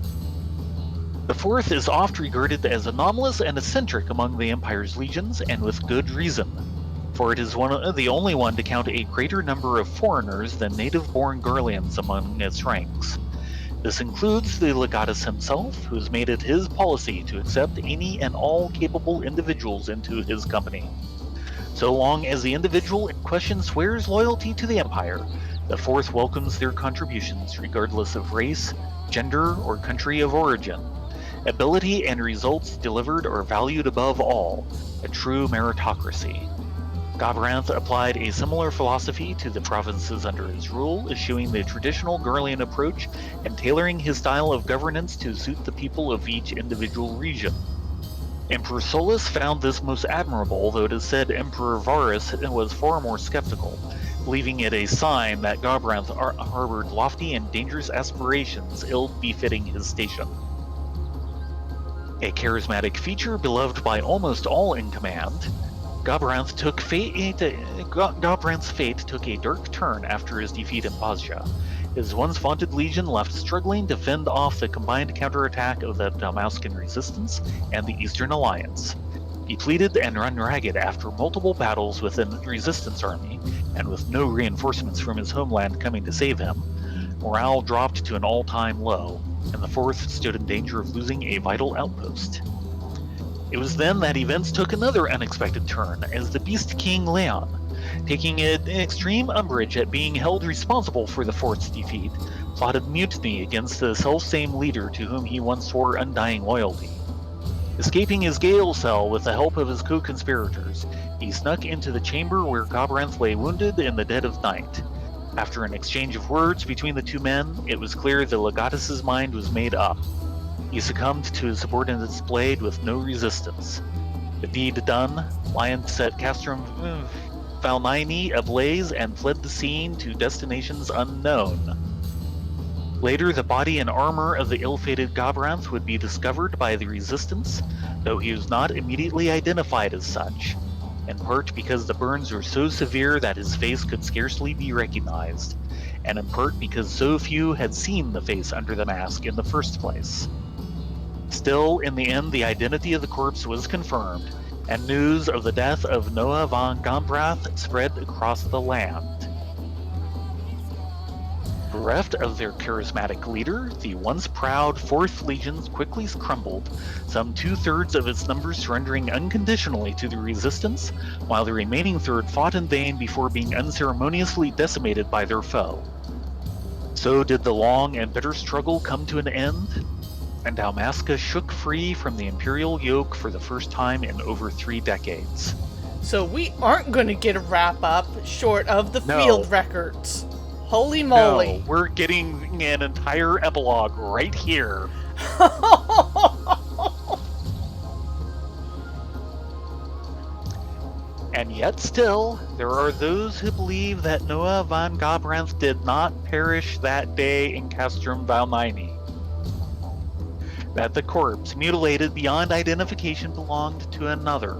The 4th is oft regarded as anomalous and eccentric among the Empire's legions, and with good reason, for it is the only one to count a greater number of foreigners than native-born Garleans among its ranks. This includes the Legatus himself, who has made it his policy to accept any and all capable individuals into his company. So long as the individual in question swears loyalty to the Empire, the 4th welcomes their contributions regardless of race, gender, or country of origin. Ability and results delivered are valued above all, a true meritocracy. Gobranth applied a similar philosophy to the provinces under his rule, eschewing the traditional Garlean approach and tailoring his style of governance to suit the people of each individual region. Emperor Solus found this most admirable, though it is said Emperor Varus was far more skeptical, believing it a sign that Gobranth harbored lofty and dangerous aspirations ill-befitting his station. A charismatic feature beloved by almost all in command, Gobranth's fate took a dark turn after his defeat in Bosja. His once vaunted legion left struggling to fend off the combined counterattack of the Dalmascan resistance and the Eastern Alliance. Depleted and run ragged after multiple battles within the resistance army, and with no reinforcements from his homeland coming to save him, morale dropped to an all-time low, and the 4th stood in danger of losing a vital outpost. It was then that events took another unexpected turn, as the Beast King Leon, taking extreme umbrage at being held responsible for the 4th's defeat, plotted mutiny against the self-same leader to whom he once swore undying loyalty. Escaping his Gale cell with the help of his co-conspirators, he snuck into the chamber where Gobranth lay wounded in the dead of night. After an exchange of words between the two men, it was clear the Legatus's mind was made up. He succumbed to his subordinate's blade with no resistance. The deed done, Lion set Castrum Valnini ablaze and fled the scene to destinations unknown. Later, the body and armor of the ill-fated Gobranth would be discovered by the Resistance, though he was not immediately identified as such, in part because the burns were so severe that his face could scarcely be recognized, and in part because so few had seen the face under the mask in the first place. Still, in the end, the identity of the corpse was confirmed, and news of the death of Noah von Gobranth spread across the land. Bereft of their charismatic leader, the once proud 4th Legion quickly crumbled, some 2/3 of its numbers surrendering unconditionally to the Resistance, while the remaining third fought in vain before being unceremoniously decimated by their foe. So did the long and bitter struggle come to an end, and Dalmasca shook free from the Imperial yoke for the first time in over 3 decades. So we aren't going to get a wrap-up short of the field records. Holy moly. No, we're getting an entire epilogue right here. And yet still, there are those who believe that Noah von Gobranth did not perish that day in Castrum Valmini. That the corpse, mutilated beyond identification, belonged to another.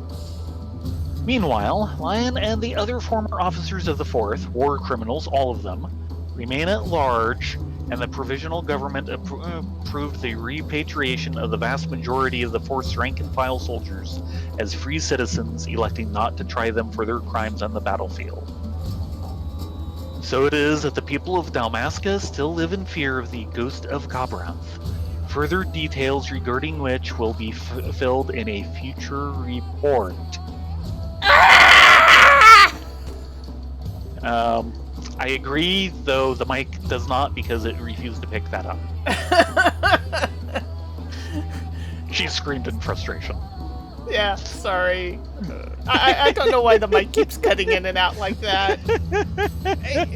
Meanwhile, Lyon and the other former officers of the Fourth, war criminals, all of them, remain at large, and the provisional government approved the repatriation of the vast majority of the Fourth's rank-and-file soldiers as free citizens, electing not to try them for their crimes on the battlefield. So it is that the people of Dalmasca still live in fear of the ghost of Gobranth, further details regarding which will be filled in a future report. I agree, though the mic does not because it refused to pick that up. She screamed in frustration. Yeah, sorry. I don't know why the mic keeps cutting in and out like that.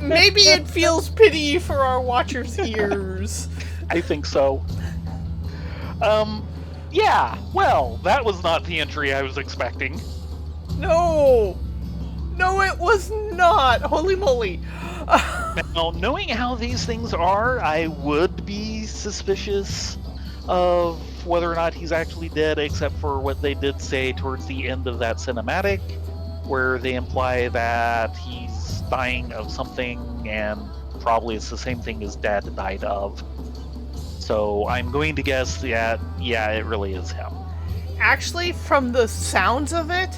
Maybe it feels pity for our watchers' ears. I think so. Yeah, well, that was not the entry I was expecting. No, it was not. Holy moly. Now, knowing how these things are, I would be suspicious of whether or not he's actually dead, except for what they did say towards the end of that cinematic, where they imply that he's dying of something, and probably it's the same thing his dad died of. So I'm going to guess that, yeah, it really is him. Actually, from the sounds of it,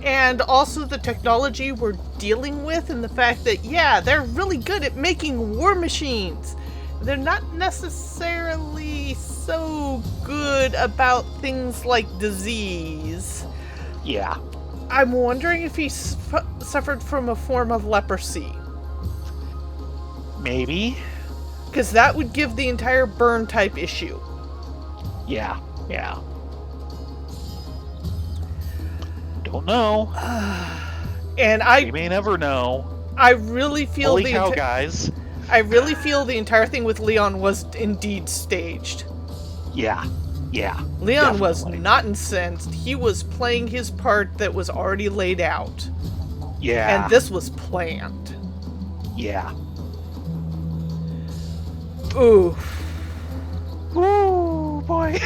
and also the technology we're dealing with, and the fact that, yeah, they're really good at making war machines. They're not necessarily so good about things like disease. Yeah. I'm wondering if he suffered from a form of leprosy. Maybe. Because that would give the entire burn type issue. Yeah. Don't know. And We may never know. I really feel Holy cow, guys. I really feel the entire thing with Leon was indeed staged. Yeah. Leon was definitely. not incensed. He was playing his part that was already laid out. Yeah. And this was planned. Yeah. Ooh. Ooh, boy.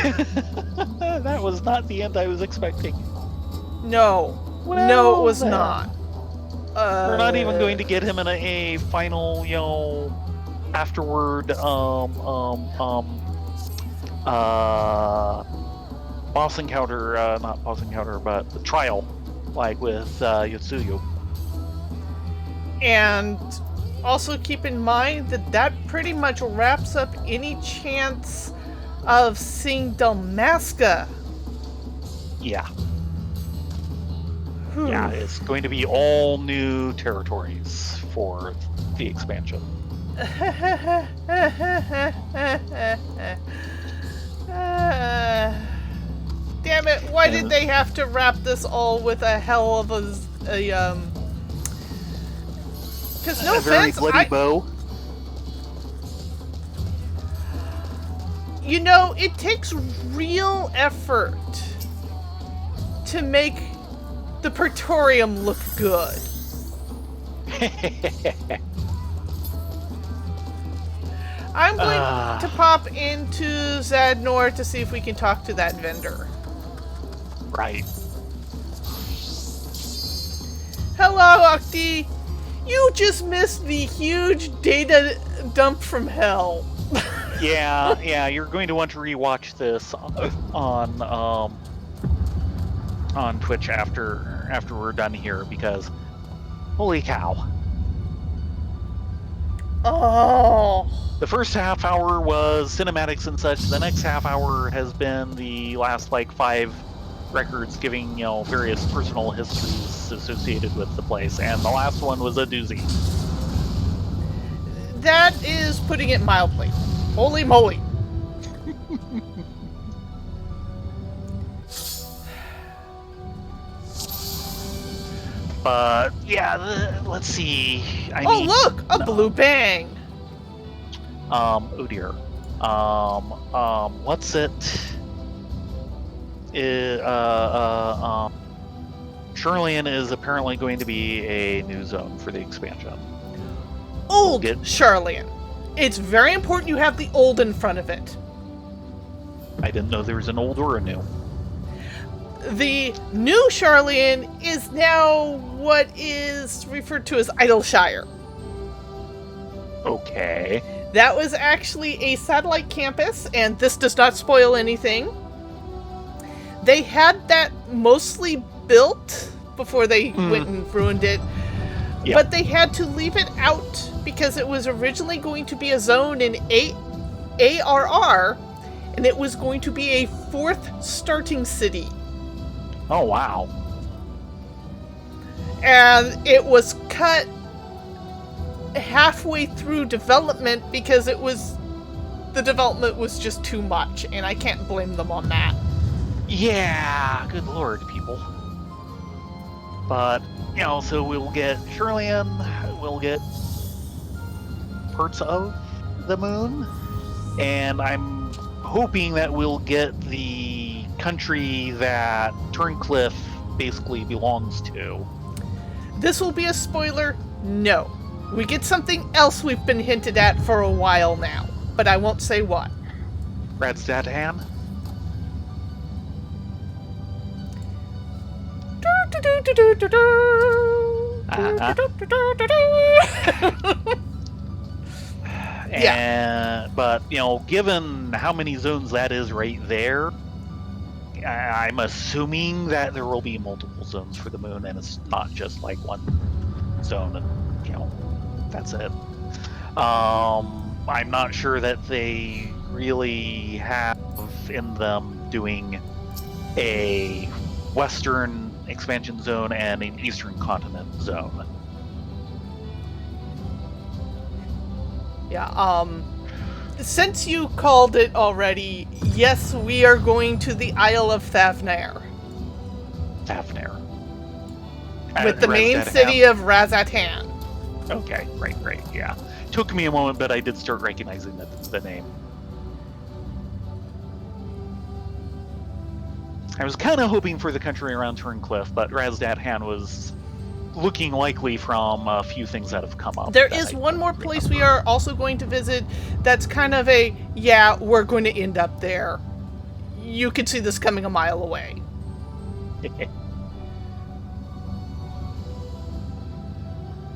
That was not the end I was expecting. No, it was not. We're not even going to get him in a final, afterward, boss encounter, not boss encounter, but the trial, like with Yotsuyu. And also keep in mind that pretty much wraps up any chance of seeing Dalmasca. Yeah. Yeah, it's going to be all new territories for the expansion. Damn it, why did they have to wrap this all with a hell of a because no a very offense, bloody bow. It takes real effort to make the Praetorium look good. I'm going to pop into Zadnor to see if we can talk to that vendor. Right. Hello, Octi! You just missed the huge data dump from hell. Yeah, you're going to want to rewatch this on Twitch after we're done here, because holy cow. Oh. The first half hour was cinematics and such. The next half hour has been the last 5 records giving, various personal histories associated with the place, and the last one was a doozy. That is putting it mildly. Holy moly. But yeah, let's see. Look, a blue bang. Oh dear. What's it? Shirlian is apparently going to be a new zone for the expansion. Old Get- Charlian. It's very important you have the old in front of it. I didn't know there was an old or a new. The new Charlian is now what is referred to as Idleshire. Okay. That was actually a satellite campus, and this does not spoil anything. They had that mostly built before they went and ruined it. Yeah. But they had to leave it out because it was originally going to be a zone in ARR, and it was going to be a 4th starting city. Oh, wow. And it was cut halfway through development because the development was just too much, and I can't blame them on that. Yeah, good lord, people. But, so we'll get Shirlian, we'll get parts of the moon, and I'm hoping that we'll get the country that Turncliffe basically belongs to. This will be a spoiler? No. We get something else we've been hinted at for a while now, but I won't say what. Radstadhan? Yeah. But, given how many zones that is right there, I'm assuming that there will be multiple zones for the moon, and it's not just like one zone, and, that's it. I'm not sure that they really have in them doing a Western expansion zone and an Eastern continent zone. Yeah, since you called it already, yes, we are going to the Isle of Thavnair. Thavnair. With the main city of Razatan. Okay, right, yeah. Took me a moment, but I did start recognizing the name. I was kind of hoping for the country around Turncliffe, but Razdathan was looking likely from a few things that have come up. There is one more place we are also going to visit that's kind of we're going to end up there. You could see this coming a mile away.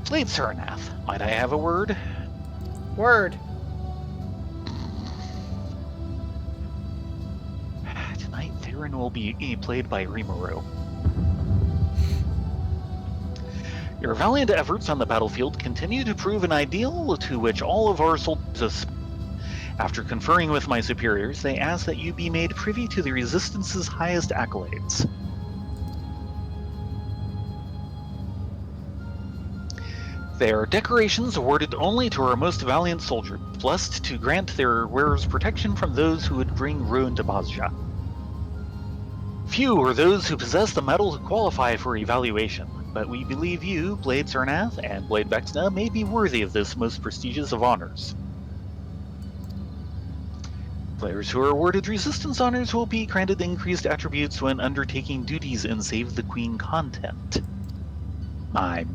Blade Sarnath, might I have a word? Word. Tonight, Theron will be played by Rimuru. Your valiant efforts on the battlefield continue to prove an ideal to which all of our soldiers aspire. After conferring with my superiors, they ask that you be made privy to the Resistance's highest accolades. They are decorations awarded only to our most valiant soldiers, blessed to grant their wearers protection from those who would bring ruin to Bozja. Few are those who possess the metal to qualify for evaluation, but we believe you, Blade Sarnath, and Blade Vexna may be worthy of this most prestigious of honors. Players who are awarded Resistance honors will be granted increased attributes when undertaking duties in Save the Queen content. My.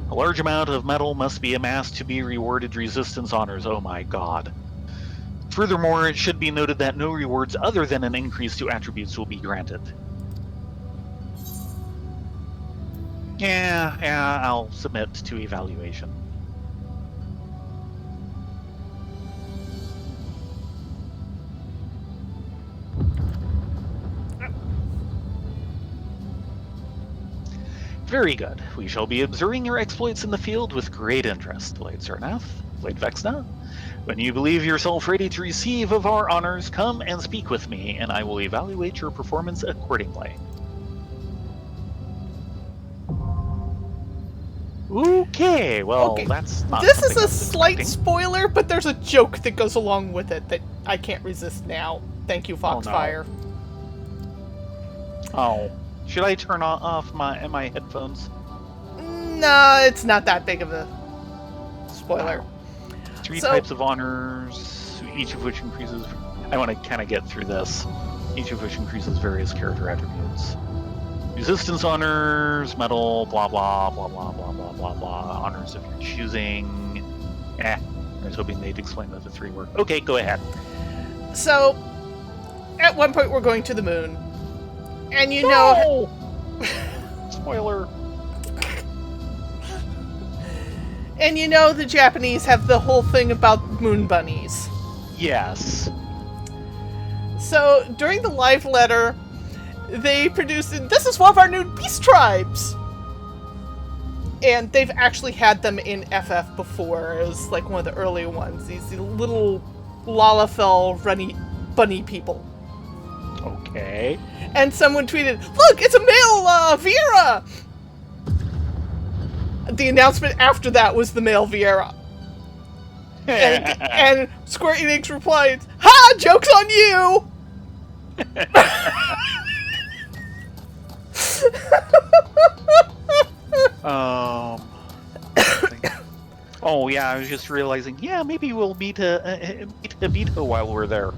A large amount of metal must be amassed to be rewarded Resistance honors, oh my god. Furthermore, it should be noted that no rewards other than an increase to attributes will be granted. Yeah, I'll submit to evaluation. Very good. We shall be observing your exploits in the field with great interest, Blade Sarnath, Blade Vexna. When you believe yourself ready to receive of our honors, come and speak with me, and I will evaluate your performance accordingly. Okay, that's not This is something I a was slight expecting. spoiler, but there's a joke that goes along with it that I can't resist now. Thank you, Foxfire. Oh, should I turn off my headphones? No, it's not that big of a spoiler. Three types of honors, each of which increases. I want to kind of get through this. each of which increases various character attributes. Resistance honors, metal, blah blah blah blah blah blah blah blah. Honors of your choosing. I was hoping they'd explain what the 3 were. Okay, go ahead. So, at one point we're going to the moon. And you know... Spoiler. And you know the Japanese have the whole thing about moon bunnies. Yes. So, during the live letter, they produced... This is one of our new beast tribes! And they've actually had them in FF before. It was like one of the early ones. These little Lalafell runny bunny people. Okay. And someone tweeted, "Look, it's a male Viera!" The announcement after that was the male Viera. And Square Enix replied, "Ha! Joke's on you!" Oh yeah, I was just realizing. Yeah, maybe we'll meet Vito while we're there.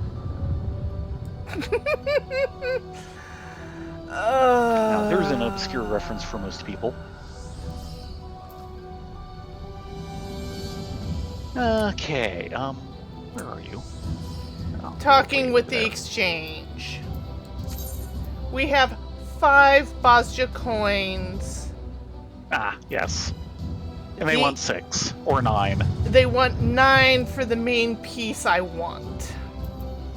Now, there's an obscure reference for most people. Okay, where are you? Oh, Talking way with over the there. exchange. We have 5 Bosja coins. Ah, yes. And they The- want 6 or 9. They want 9 for the main piece I want.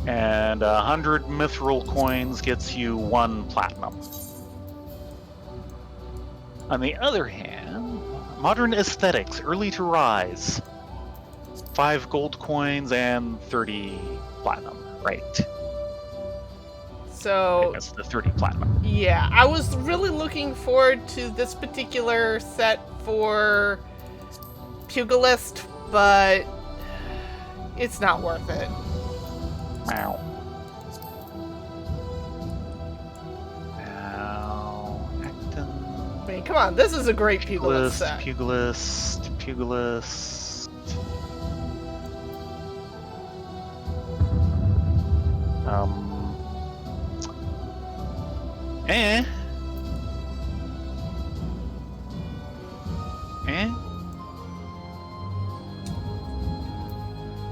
And 100 mithril coins gets you 1 platinum. On the other hand, modern aesthetics, early to rise. 5 gold coins and 30 platinum, right? So, That's the 30 platinum. yeah, I was really looking forward to this particular set for Pugilist, but it's not worth it. Wow. Now, Acton. I mean, come on, this is a great Pugilist set. Pugilist. Eh?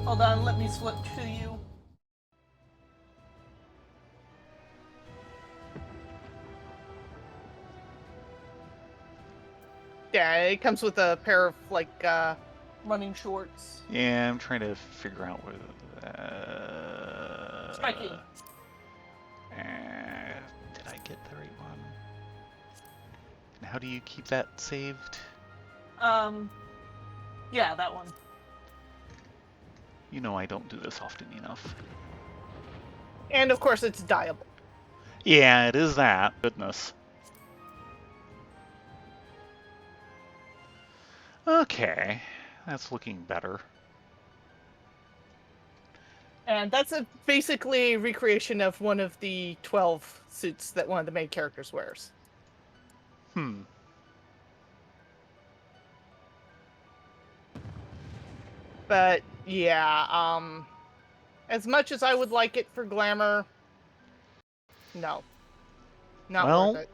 Hold on, let me flip to you. Yeah, it comes with a pair of, like, running shorts. Yeah, I'm trying to figure out where. Striking. Did I get the right one? And how do you keep that saved? Yeah, that one. You know I don't do this often enough. And, of course, it's dyeable. Yeah, it is that. Goodness. Okay, that's looking better. And that's basically a recreation of one of the 12 suits that one of the main characters wears. But, yeah, as much as I would like it for glamour, no. Not worth it.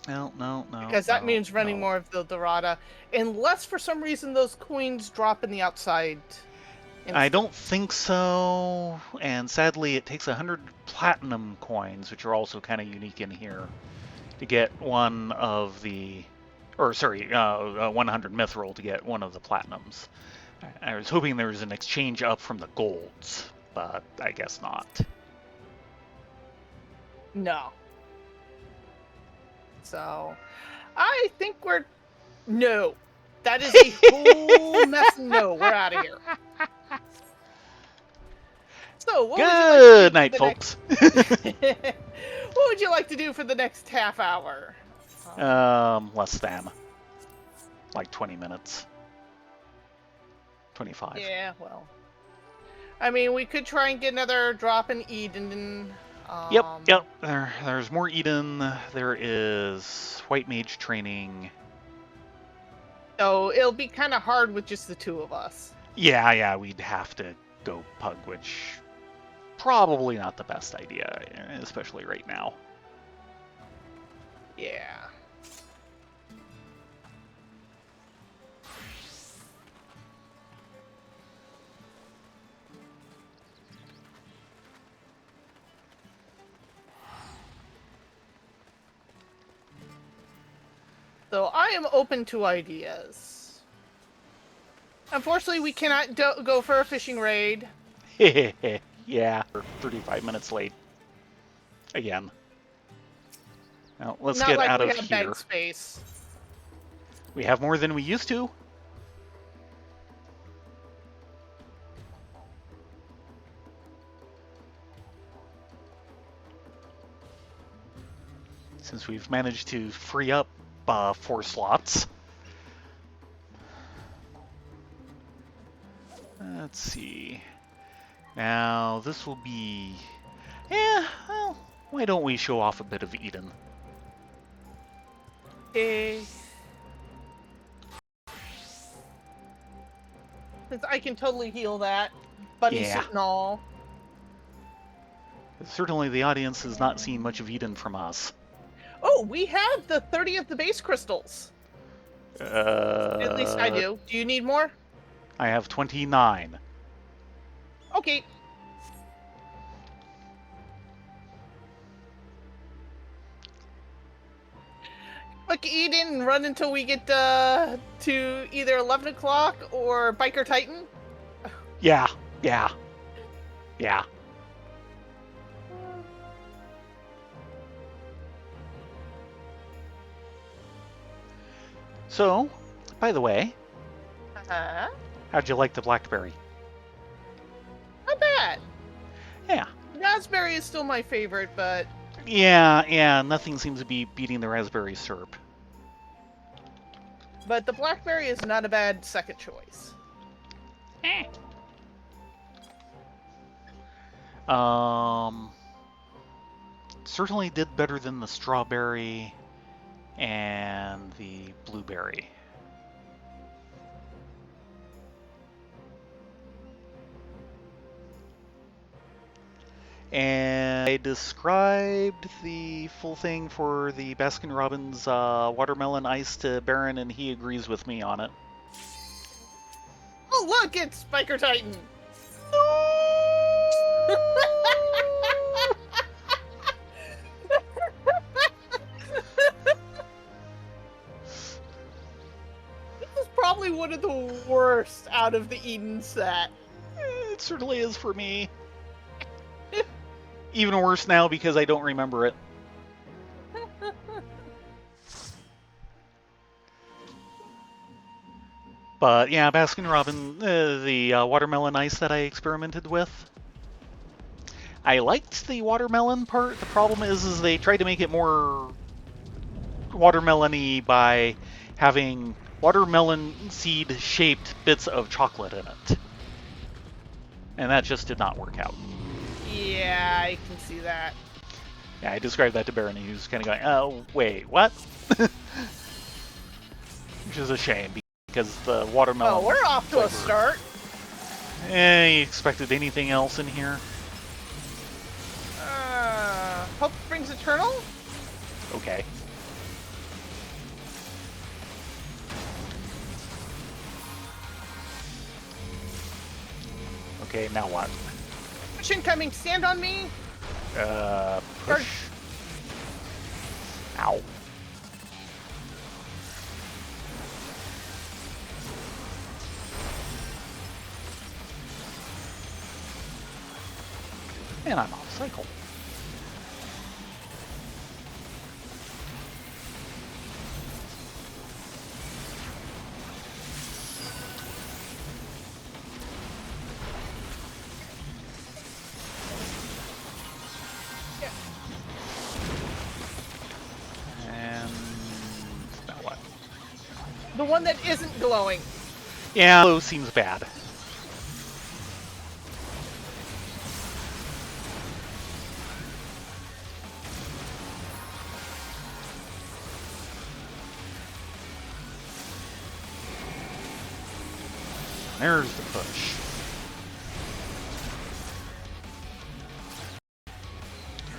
No. Because that means running more of the Dorada. Unless, for some reason, those coins drop in the outside. I don't think so, and sadly it takes 100 platinum coins, which are also kind of unique in here, to get one of the... 100 mithril to get one of the platinums. I was hoping there was an exchange up from the golds, but I guess not. No. So, I think we're... No. That is a whole mess. No, we're out of here. So, what Good night, folks. What would you like to do for the next half hour? Less than. Like 20 minutes. 25. Yeah, well. I mean, we could try and get another drop in Eden. Yep. There's more Eden. There is White Mage training. So, it'll be kind of hard with just the 2 of us. Yeah, we'd have to go Pug, which probably not the best idea, especially right now. Yeah. So I am open to ideas. Unfortunately, we cannot go for a fishing raid. Yeah, we're 35 minutes late. Again. Now, let's Not get like out we of have here. bag space. We have more than we used to. Since we've managed to free up 4 slots. Let's see. Now, this will be... well, why don't we show off a bit of Eden? Okay. Since I can totally heal that. Bunny Yeah. suit and all. Certainly the audience has not seen much of Eden from us. Oh, we have the 30 of the base crystals. At least I do. Do you need more? I have 29. Okay. Look, Eden, and run until we get to either 11 o'clock or Biker Titan. Yeah. So, by the way, how'd you like the blackberry? Not bad. Yeah. Raspberry is still my favorite, but Yeah, nothing seems to be beating the raspberry syrup. the blackberry is not a bad second choice. Certainly did better than the strawberry and the blueberry. And I described the full thing for the Baskin-Robbins watermelon ice to Baron, and he agrees with me on it. Oh, look, it's Biker Titan. This is probably one of the worst out of the Eden set. It certainly is for me. Even worse now because I don't remember it. But yeah, Baskin-Robbins, the watermelon ice that I experimented with. I liked the watermelon part. The problem is they tried to make it more watermelon-y by having watermelon seed-shaped bits of chocolate in it. And that just did not work out. Yeah, I can see that. Yeah, I described that to Baron, and he was kind of going, oh, wait, what? Which is a shame, because the watermelon... Oh, we're off to a start. You expected anything else in here? Hope Springs Eternal? Okay. Okay, now what? Push incoming, stand on me. Push. Ow. And I'm off cycle. And now what? The one that isn't glowing. Yeah, glow seems bad. There's the push.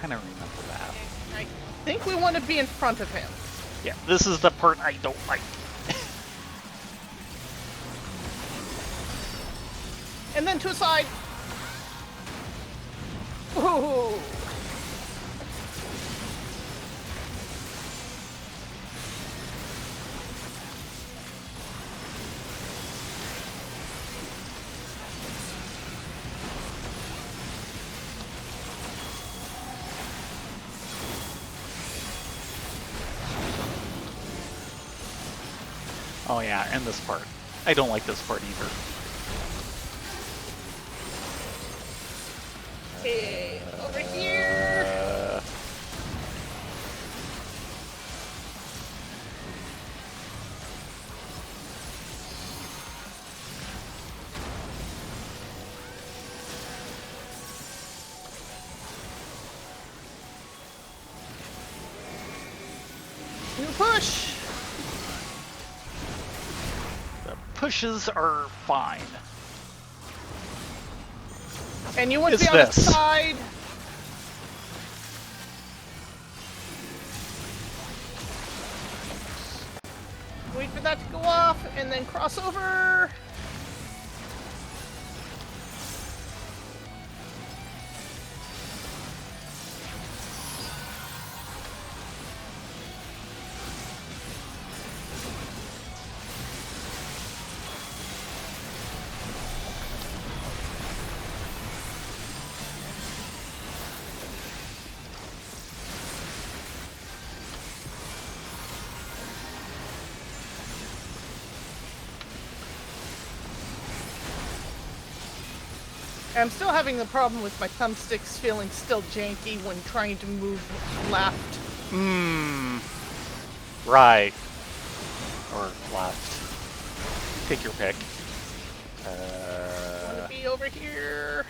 kind of remember that. I think we want to be in front of him. Yeah, this is the part I don't like. And then to a side. Ooh. Oh yeah, and this part. I don't like this part either. Okay, over here. New push. The pushes are fine. And you want to It's be on this. the side. Wait for that to go off, and then cross over. I'm still having the problem with my thumbsticks feeling still janky when trying to move left. Right. Or left. Take your pick. Want to be over here.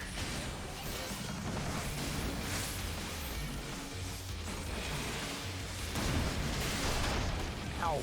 Ow.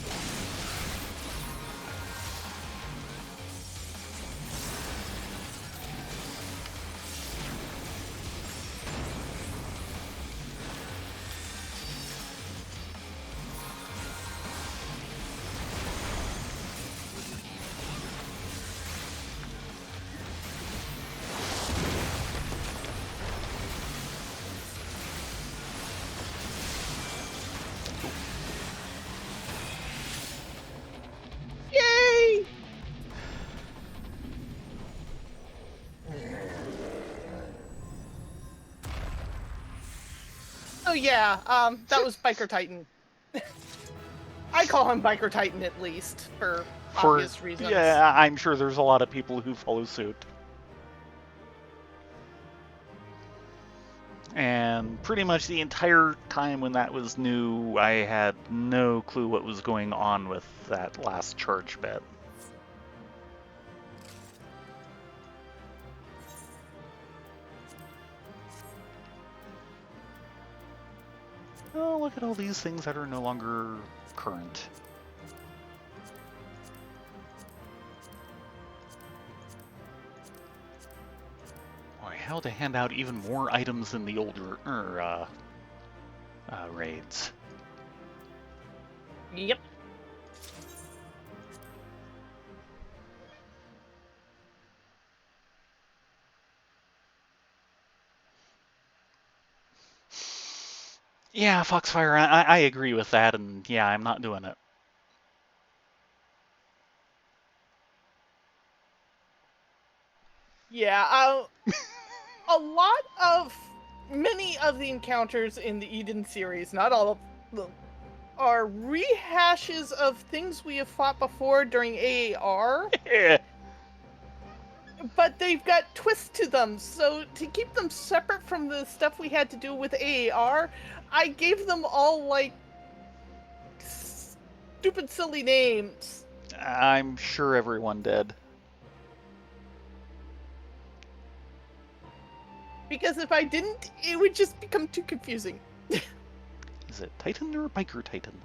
Yay! Oh yeah, that was Biker Titan. I call him Biker Titan at least, for obvious reasons. Yeah, I'm sure there's a lot of people who follow suit. And pretty much the entire time when that was new, I had no clue what was going on with that last charge bit. Oh, look at all these things that are no longer current. Boy, how to hand out even more items than the older raids. Yep. Yeah, Foxfire, I agree with that, and yeah, I'm not doing it. Yeah, many of the encounters in the Eden series, not all of them, are rehashes of things we have fought before during AAR, but they've got twists to them, so to keep them separate from the stuff we had to do with AAR, I gave them all, like, stupid, silly names. I'm sure everyone did. Because if I didn't, it would just become too confusing. Is it Titan or Biker Titan?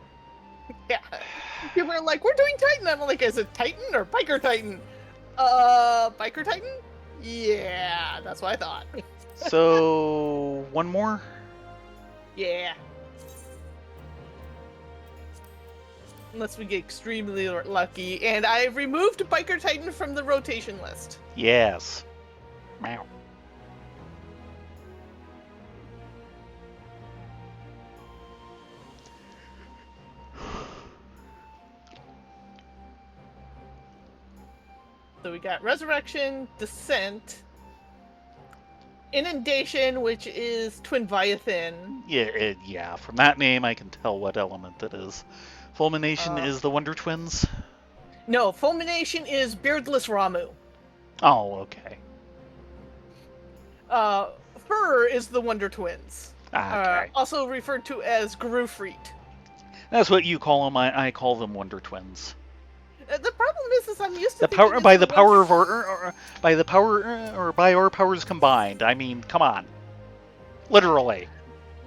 Yeah. People are like, we're doing Titan. I'm like, is it Titan or Biker Titan? Biker Titan? Yeah, that's what I thought. So, one more? Yeah. Unless we get extremely lucky, and I've removed Biker Titan from the rotation list. Yes. Meow. So we got Resurrection, Descent, Inundation, which is Twinviathan. Yeah, from that name I can tell what element it is. Fulmination is the Wonder Twins? No, Fulmination is Beardless Ramu. Oh, okay. Fur is the Wonder Twins. Okay. Also referred to as Garufreet. That's what you call them. I call them Wonder Twins. The problem is I'm used to The thinking power it's by the power Wonder- of or by our powers combined. I mean, come on. Literally.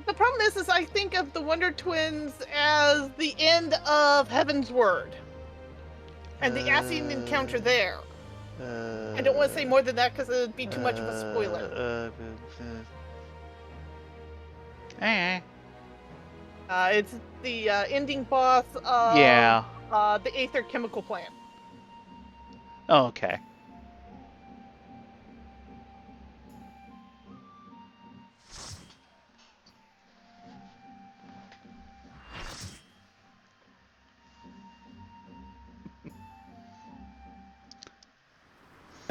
The problem is I think of the Wonder Twins as the end of Heaven's Word. And the Ascian encounter there. I don't want to say more than that because it would be too much of a spoiler. It's the ending boss of Yeah. The Aether Chemical Plant. Okay.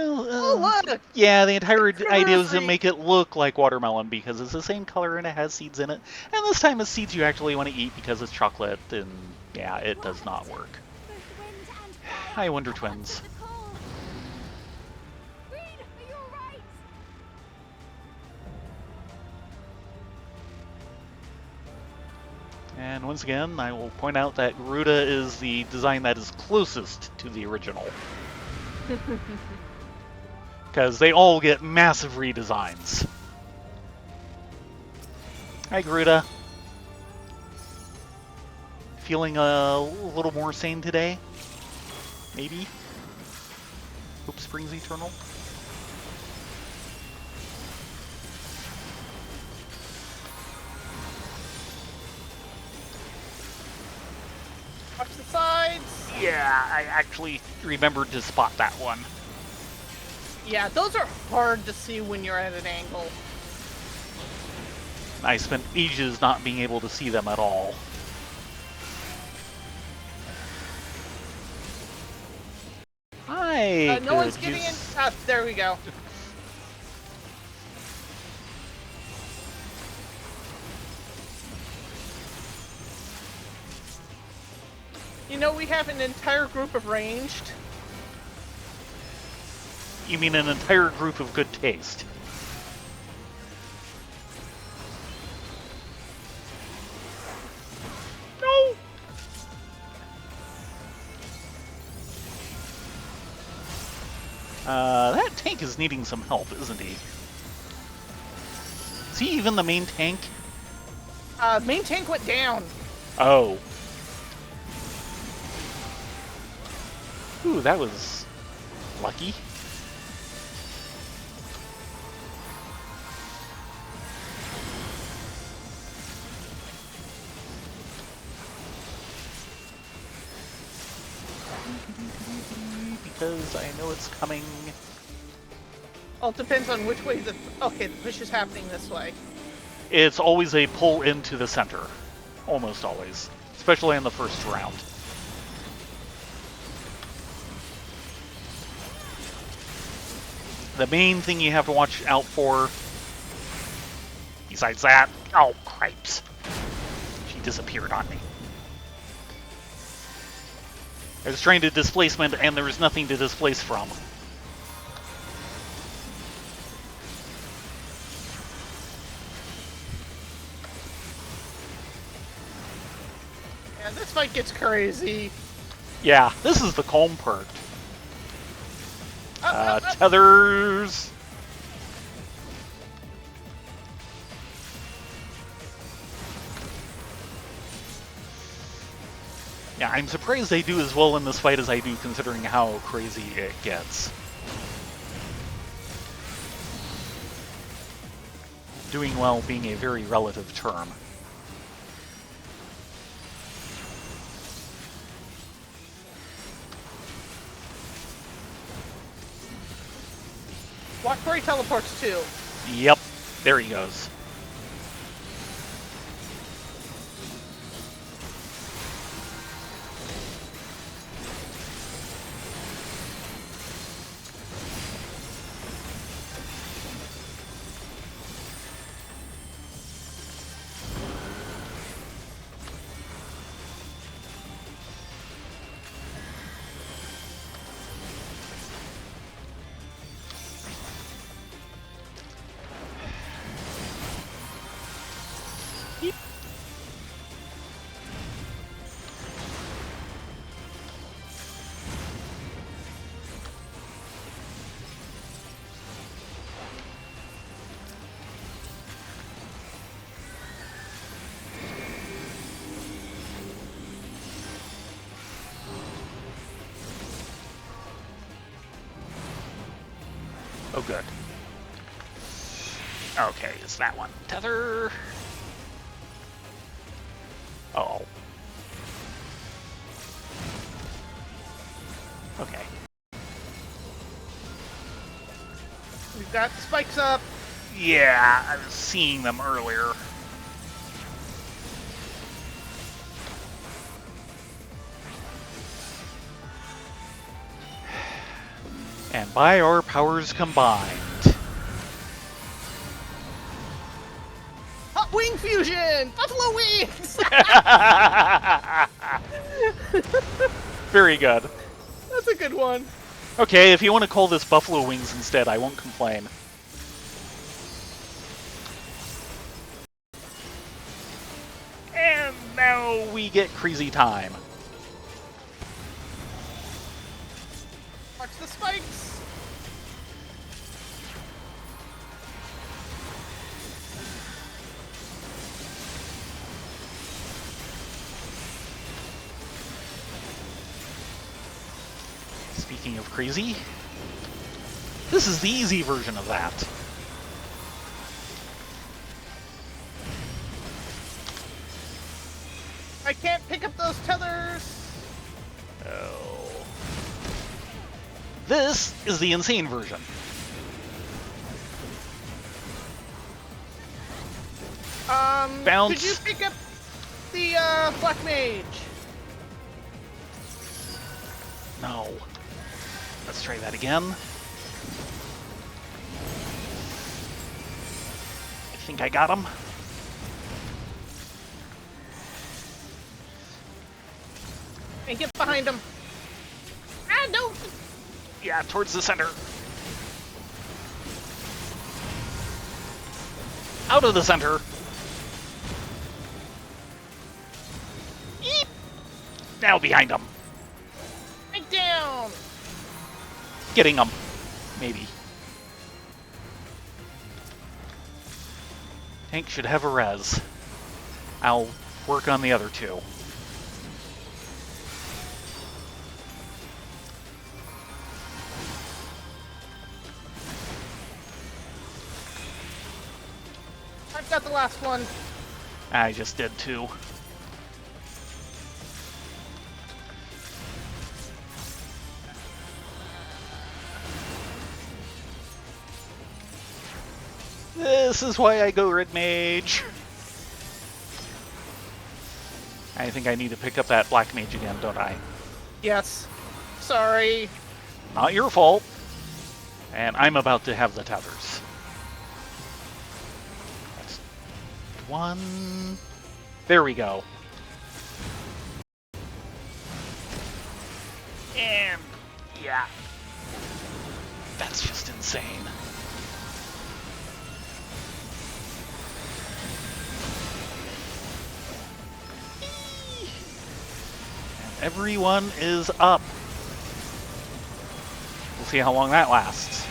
Oh, look! Yeah, the entire It's idea was to Garufreet. make it look like watermelon because it's the same color and it has seeds in it. And this time it's seeds you actually want to eat because it's chocolate, and yeah, it does not work. Hi, Wonder Twins. And once again, I will point out that Garuda is the design that is closest to the original. Because they all get massive redesigns. Hi, Garuda. Feeling a little more sane today? Maybe? Hope springs eternal? Watch the sides. Yeah, I actually remembered to spot that one. Yeah, those are hard to see when you're at an angle. I spent ages not being able to see them at all. No one's getting in. Ah, there we go. You know, we have an entire group of ranged. You mean an entire group of good taste? No! That tank is needing some help, isn't he? Is he even the main tank? Main tank went down. Oh. Ooh, that was lucky. Because I know it's coming. Well, it depends on which way the... Okay, the push is happening this way. It's always a pull into the center. Almost always. Especially in the first round. The main thing you have to watch out for, besides that... Oh, cripes. She disappeared on me. I was trying to displacement and there was nothing to displace from. Yeah, this fight gets crazy. Yeah, this is the calm part. Tethers. Yeah, I'm surprised they do as well in this fight as I do, considering how crazy it gets. Doing well being a very relative term. Black Furry teleports too. Yep, there he goes. Oh, good. Okay, it's that one. Tether. Oh. Okay. We've got spikes up. Yeah, I was seeing them earlier. And by our powers combined. Hot wing fusion! Buffalo wings! Very good. That's a good one. Okay, if you want to call this Buffalo Wings instead, I won't complain. And now we get crazy time. Watch the spikes! Speaking of crazy, this is the easy version of that. I can't pick up those tethers! Oh. This is the insane version. Bounce. Could you pick up the, Black Mage? No. Let's try that again. I think I got him. And get behind him. Ah, no! Yeah, towards the center. Out of the center. Eep. Now behind him. Right down! Getting him. Maybe. Tank should have a res. I'll work on the other two. I've got the last one. I just did too. This is why I go Red Mage. I think I need to pick up that Black Mage again, don't I? Yes. Sorry. Not your fault. And I'm about to have the tethers. That's one. There we go. And yeah. That's just insane. And everyone is up. We'll see how long that lasts.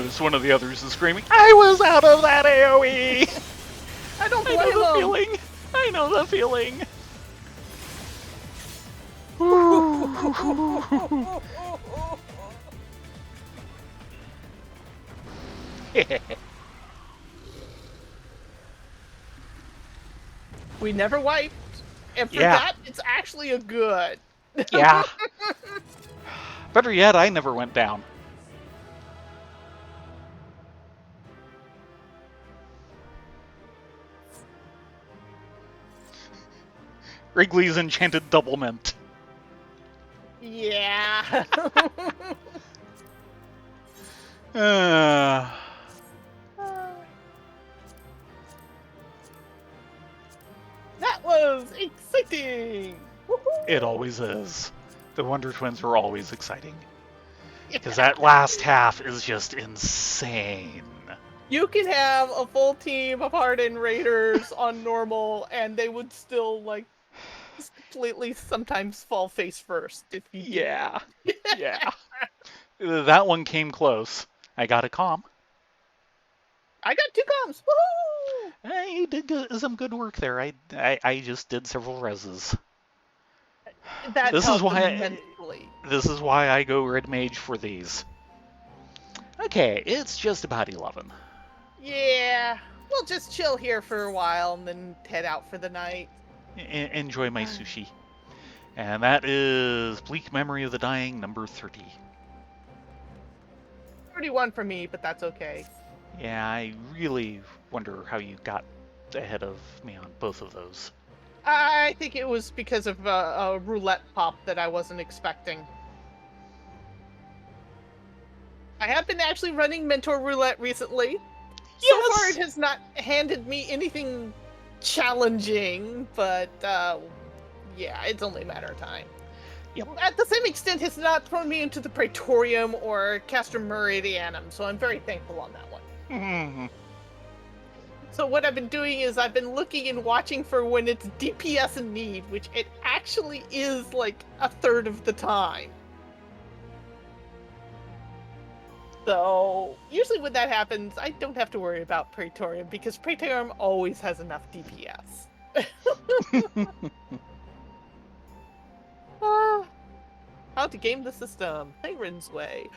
notice one of the others is screaming, I was out of that AoE! I don't I blame know the him. feeling! I know the feeling! We never wiped, and for Yeah. that, it's actually a good. Yeah. Better yet, I never went down. Wrigley's Enchanted Double Mint. Yeah. That was exciting. Woohoo! It always is. The Wonder Twins are always exciting. Because that last half is just insane. You can have a full team of Hardened Raiders on normal, and they would still like just completely sometimes fall face first if you did. Yeah. Yeah. That one came close. I got a calm. I got 2 comms. Woohoo! You did some good work there. I just did several reses. That This is helped why immensely. This is why I go Red Mage for these. Okay, it's just about 11. Yeah, we'll just chill here for a while and then head out for the night. Enjoy my sushi. And that is Bleak Memory of the Dying, number 30. 31 for me, but that's okay. Yeah, I really wonder how you got ahead of me on both of those. I think it was because of a roulette pop that I wasn't expecting. I have been actually running Mentor Roulette recently. So Yes! far, it has not handed me anything challenging, but yeah, it's only a matter of time. Yep. At the same extent, it's not thrown me into the Praetorium or Castor Meridianum, so I'm very thankful on that one. Mm-hmm. So what I've been doing is I've been looking and watching for when it's DPS in need, which it actually is like a third of the time. So usually when that happens, I don't have to worry about Praetorium because Praetorium always has enough DPS. How to game the system, Thayren's way.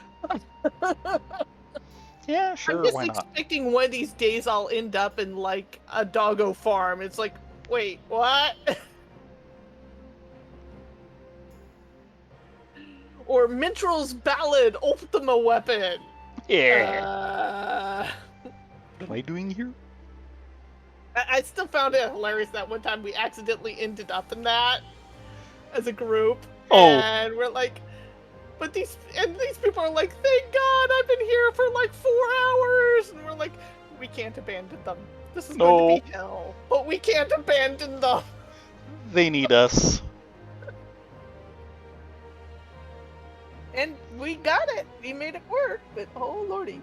Yeah, sure, I'm just why not? expecting one of these days I'll end up in like a doggo farm. It's like, wait, what? Or Minstrel's Ballad Ultima Weapon. Yeah. What am I doing here? I still found it hilarious that one time we accidentally ended up in that as a group. Oh. And we're like, but these people are like, thank God I've been here for like 4 hours. And we're like, we can't abandon them. This is going to be hell. But we can't abandon them. They need us. And we got it. We made it work. But oh lordy.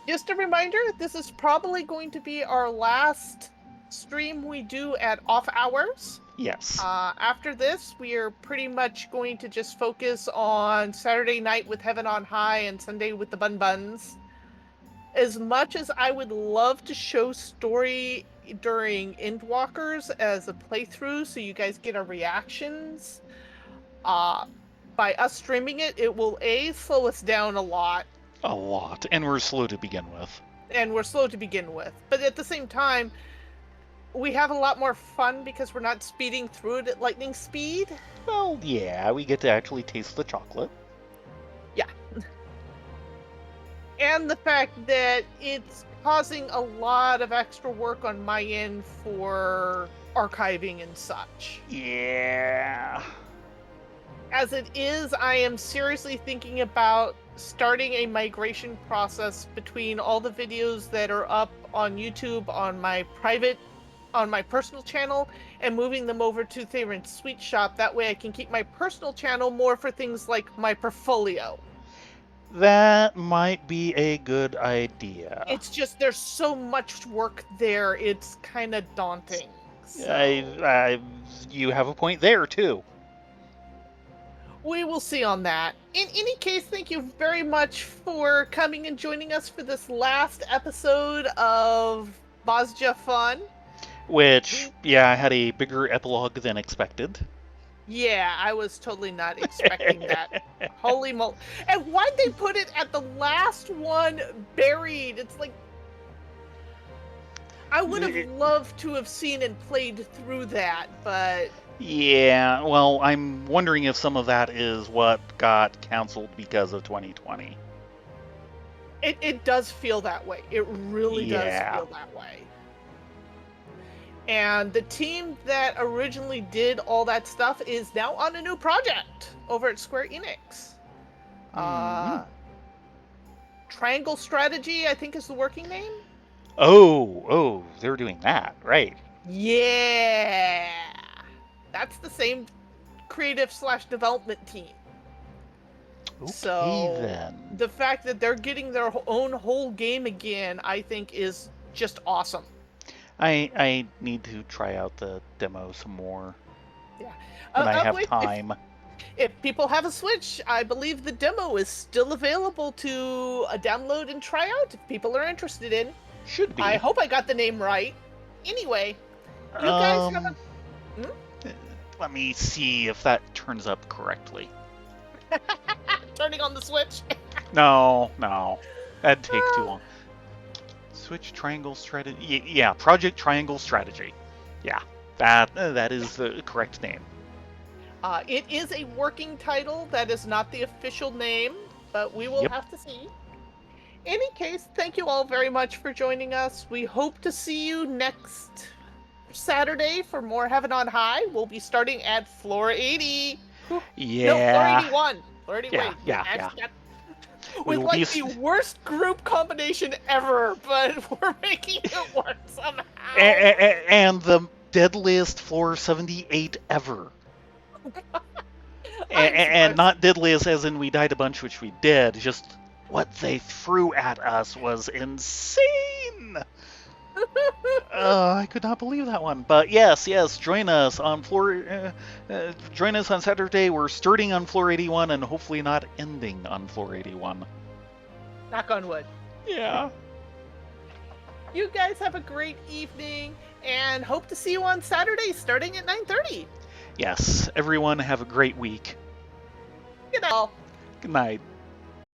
Just a reminder, this is probably going to be our last stream we do at off hours. Yes. After this, we are pretty much going to just focus on Saturday night with Heaven on High and Sunday with the Bun Buns. As much as I would love to show story during Endwalkers as a playthrough so you guys get our reactions, by us streaming it, it will slow us down a lot. A lot. And we're slow to begin with. And we're slow to begin with. But at the same time, we have a lot more fun because we're not speeding through it at lightning speed. Well, yeah, we get to actually taste the chocolate. Yeah. And the fact that it's causing a lot of extra work on my end for archiving and such. Yeah. As it is, I am seriously thinking about starting a migration process between all the videos that are up on YouTube on my personal channel and moving them over to Thayren's Sweet Shop. That way I can keep my personal channel more for things like my portfolio. That might be a good idea. It's just there's so much work there, it's kind of daunting. So. You have a point there, too. We will see on that. In any case, thank you very much for coming and joining us for this last episode of Bosja Fun. Which, yeah, had a bigger epilogue than expected. Yeah, I was totally not expecting that. Holy moly. And why'd they put it at the last one buried? It's like, I would have loved to have seen and played through that, but Yeah, well, I'm wondering if some of that is what got canceled because of 2020. it does feel that way. It really does Yeah. feel that way. And the team that originally did all that stuff is now on a new project over at Square Enix. Triangle Strategy, I think, is the working name. Oh, they're doing that, right. Yeah, that's the same creative/development team. Okay, So then. the fact that they're getting their own whole game again, I think, is just awesome. I need to try out the demo some more Yeah. when I have Wait, time. If people have a Switch, I believe the demo is still available to download and try out if people are interested in. Should be. I hope I got the name right. Anyway, you guys have a... Let me see if that turns up correctly. Turning on the Switch. No. That'd take too long. Switch Triangle Strategy. Yeah, Project Triangle Strategy. Yeah, that is the correct name. It is a working title. That is not the official name, but we will Yep. have to see. Any case, thank you all very much for joining us. We hope to see you next Saturday for more Heaven on High. We'll be starting at floor 80. Yeah. No, floor 81. Floor 80, Yeah, wait. yeah. With We'll like be the worst group combination ever, but we're making it work somehow. and the deadliest floor 78 ever. And not deadliest as in we died a bunch, which we did. Just what they threw at us was insane. I could not believe that one. But yes, join us on join us on Saturday. We're starting on floor 81 and hopefully not ending on floor 81. Knock on wood. Yeah. You guys have a great evening and hope to see you on Saturday starting at 9:30. Yes, everyone have a great week. Good night. Good night.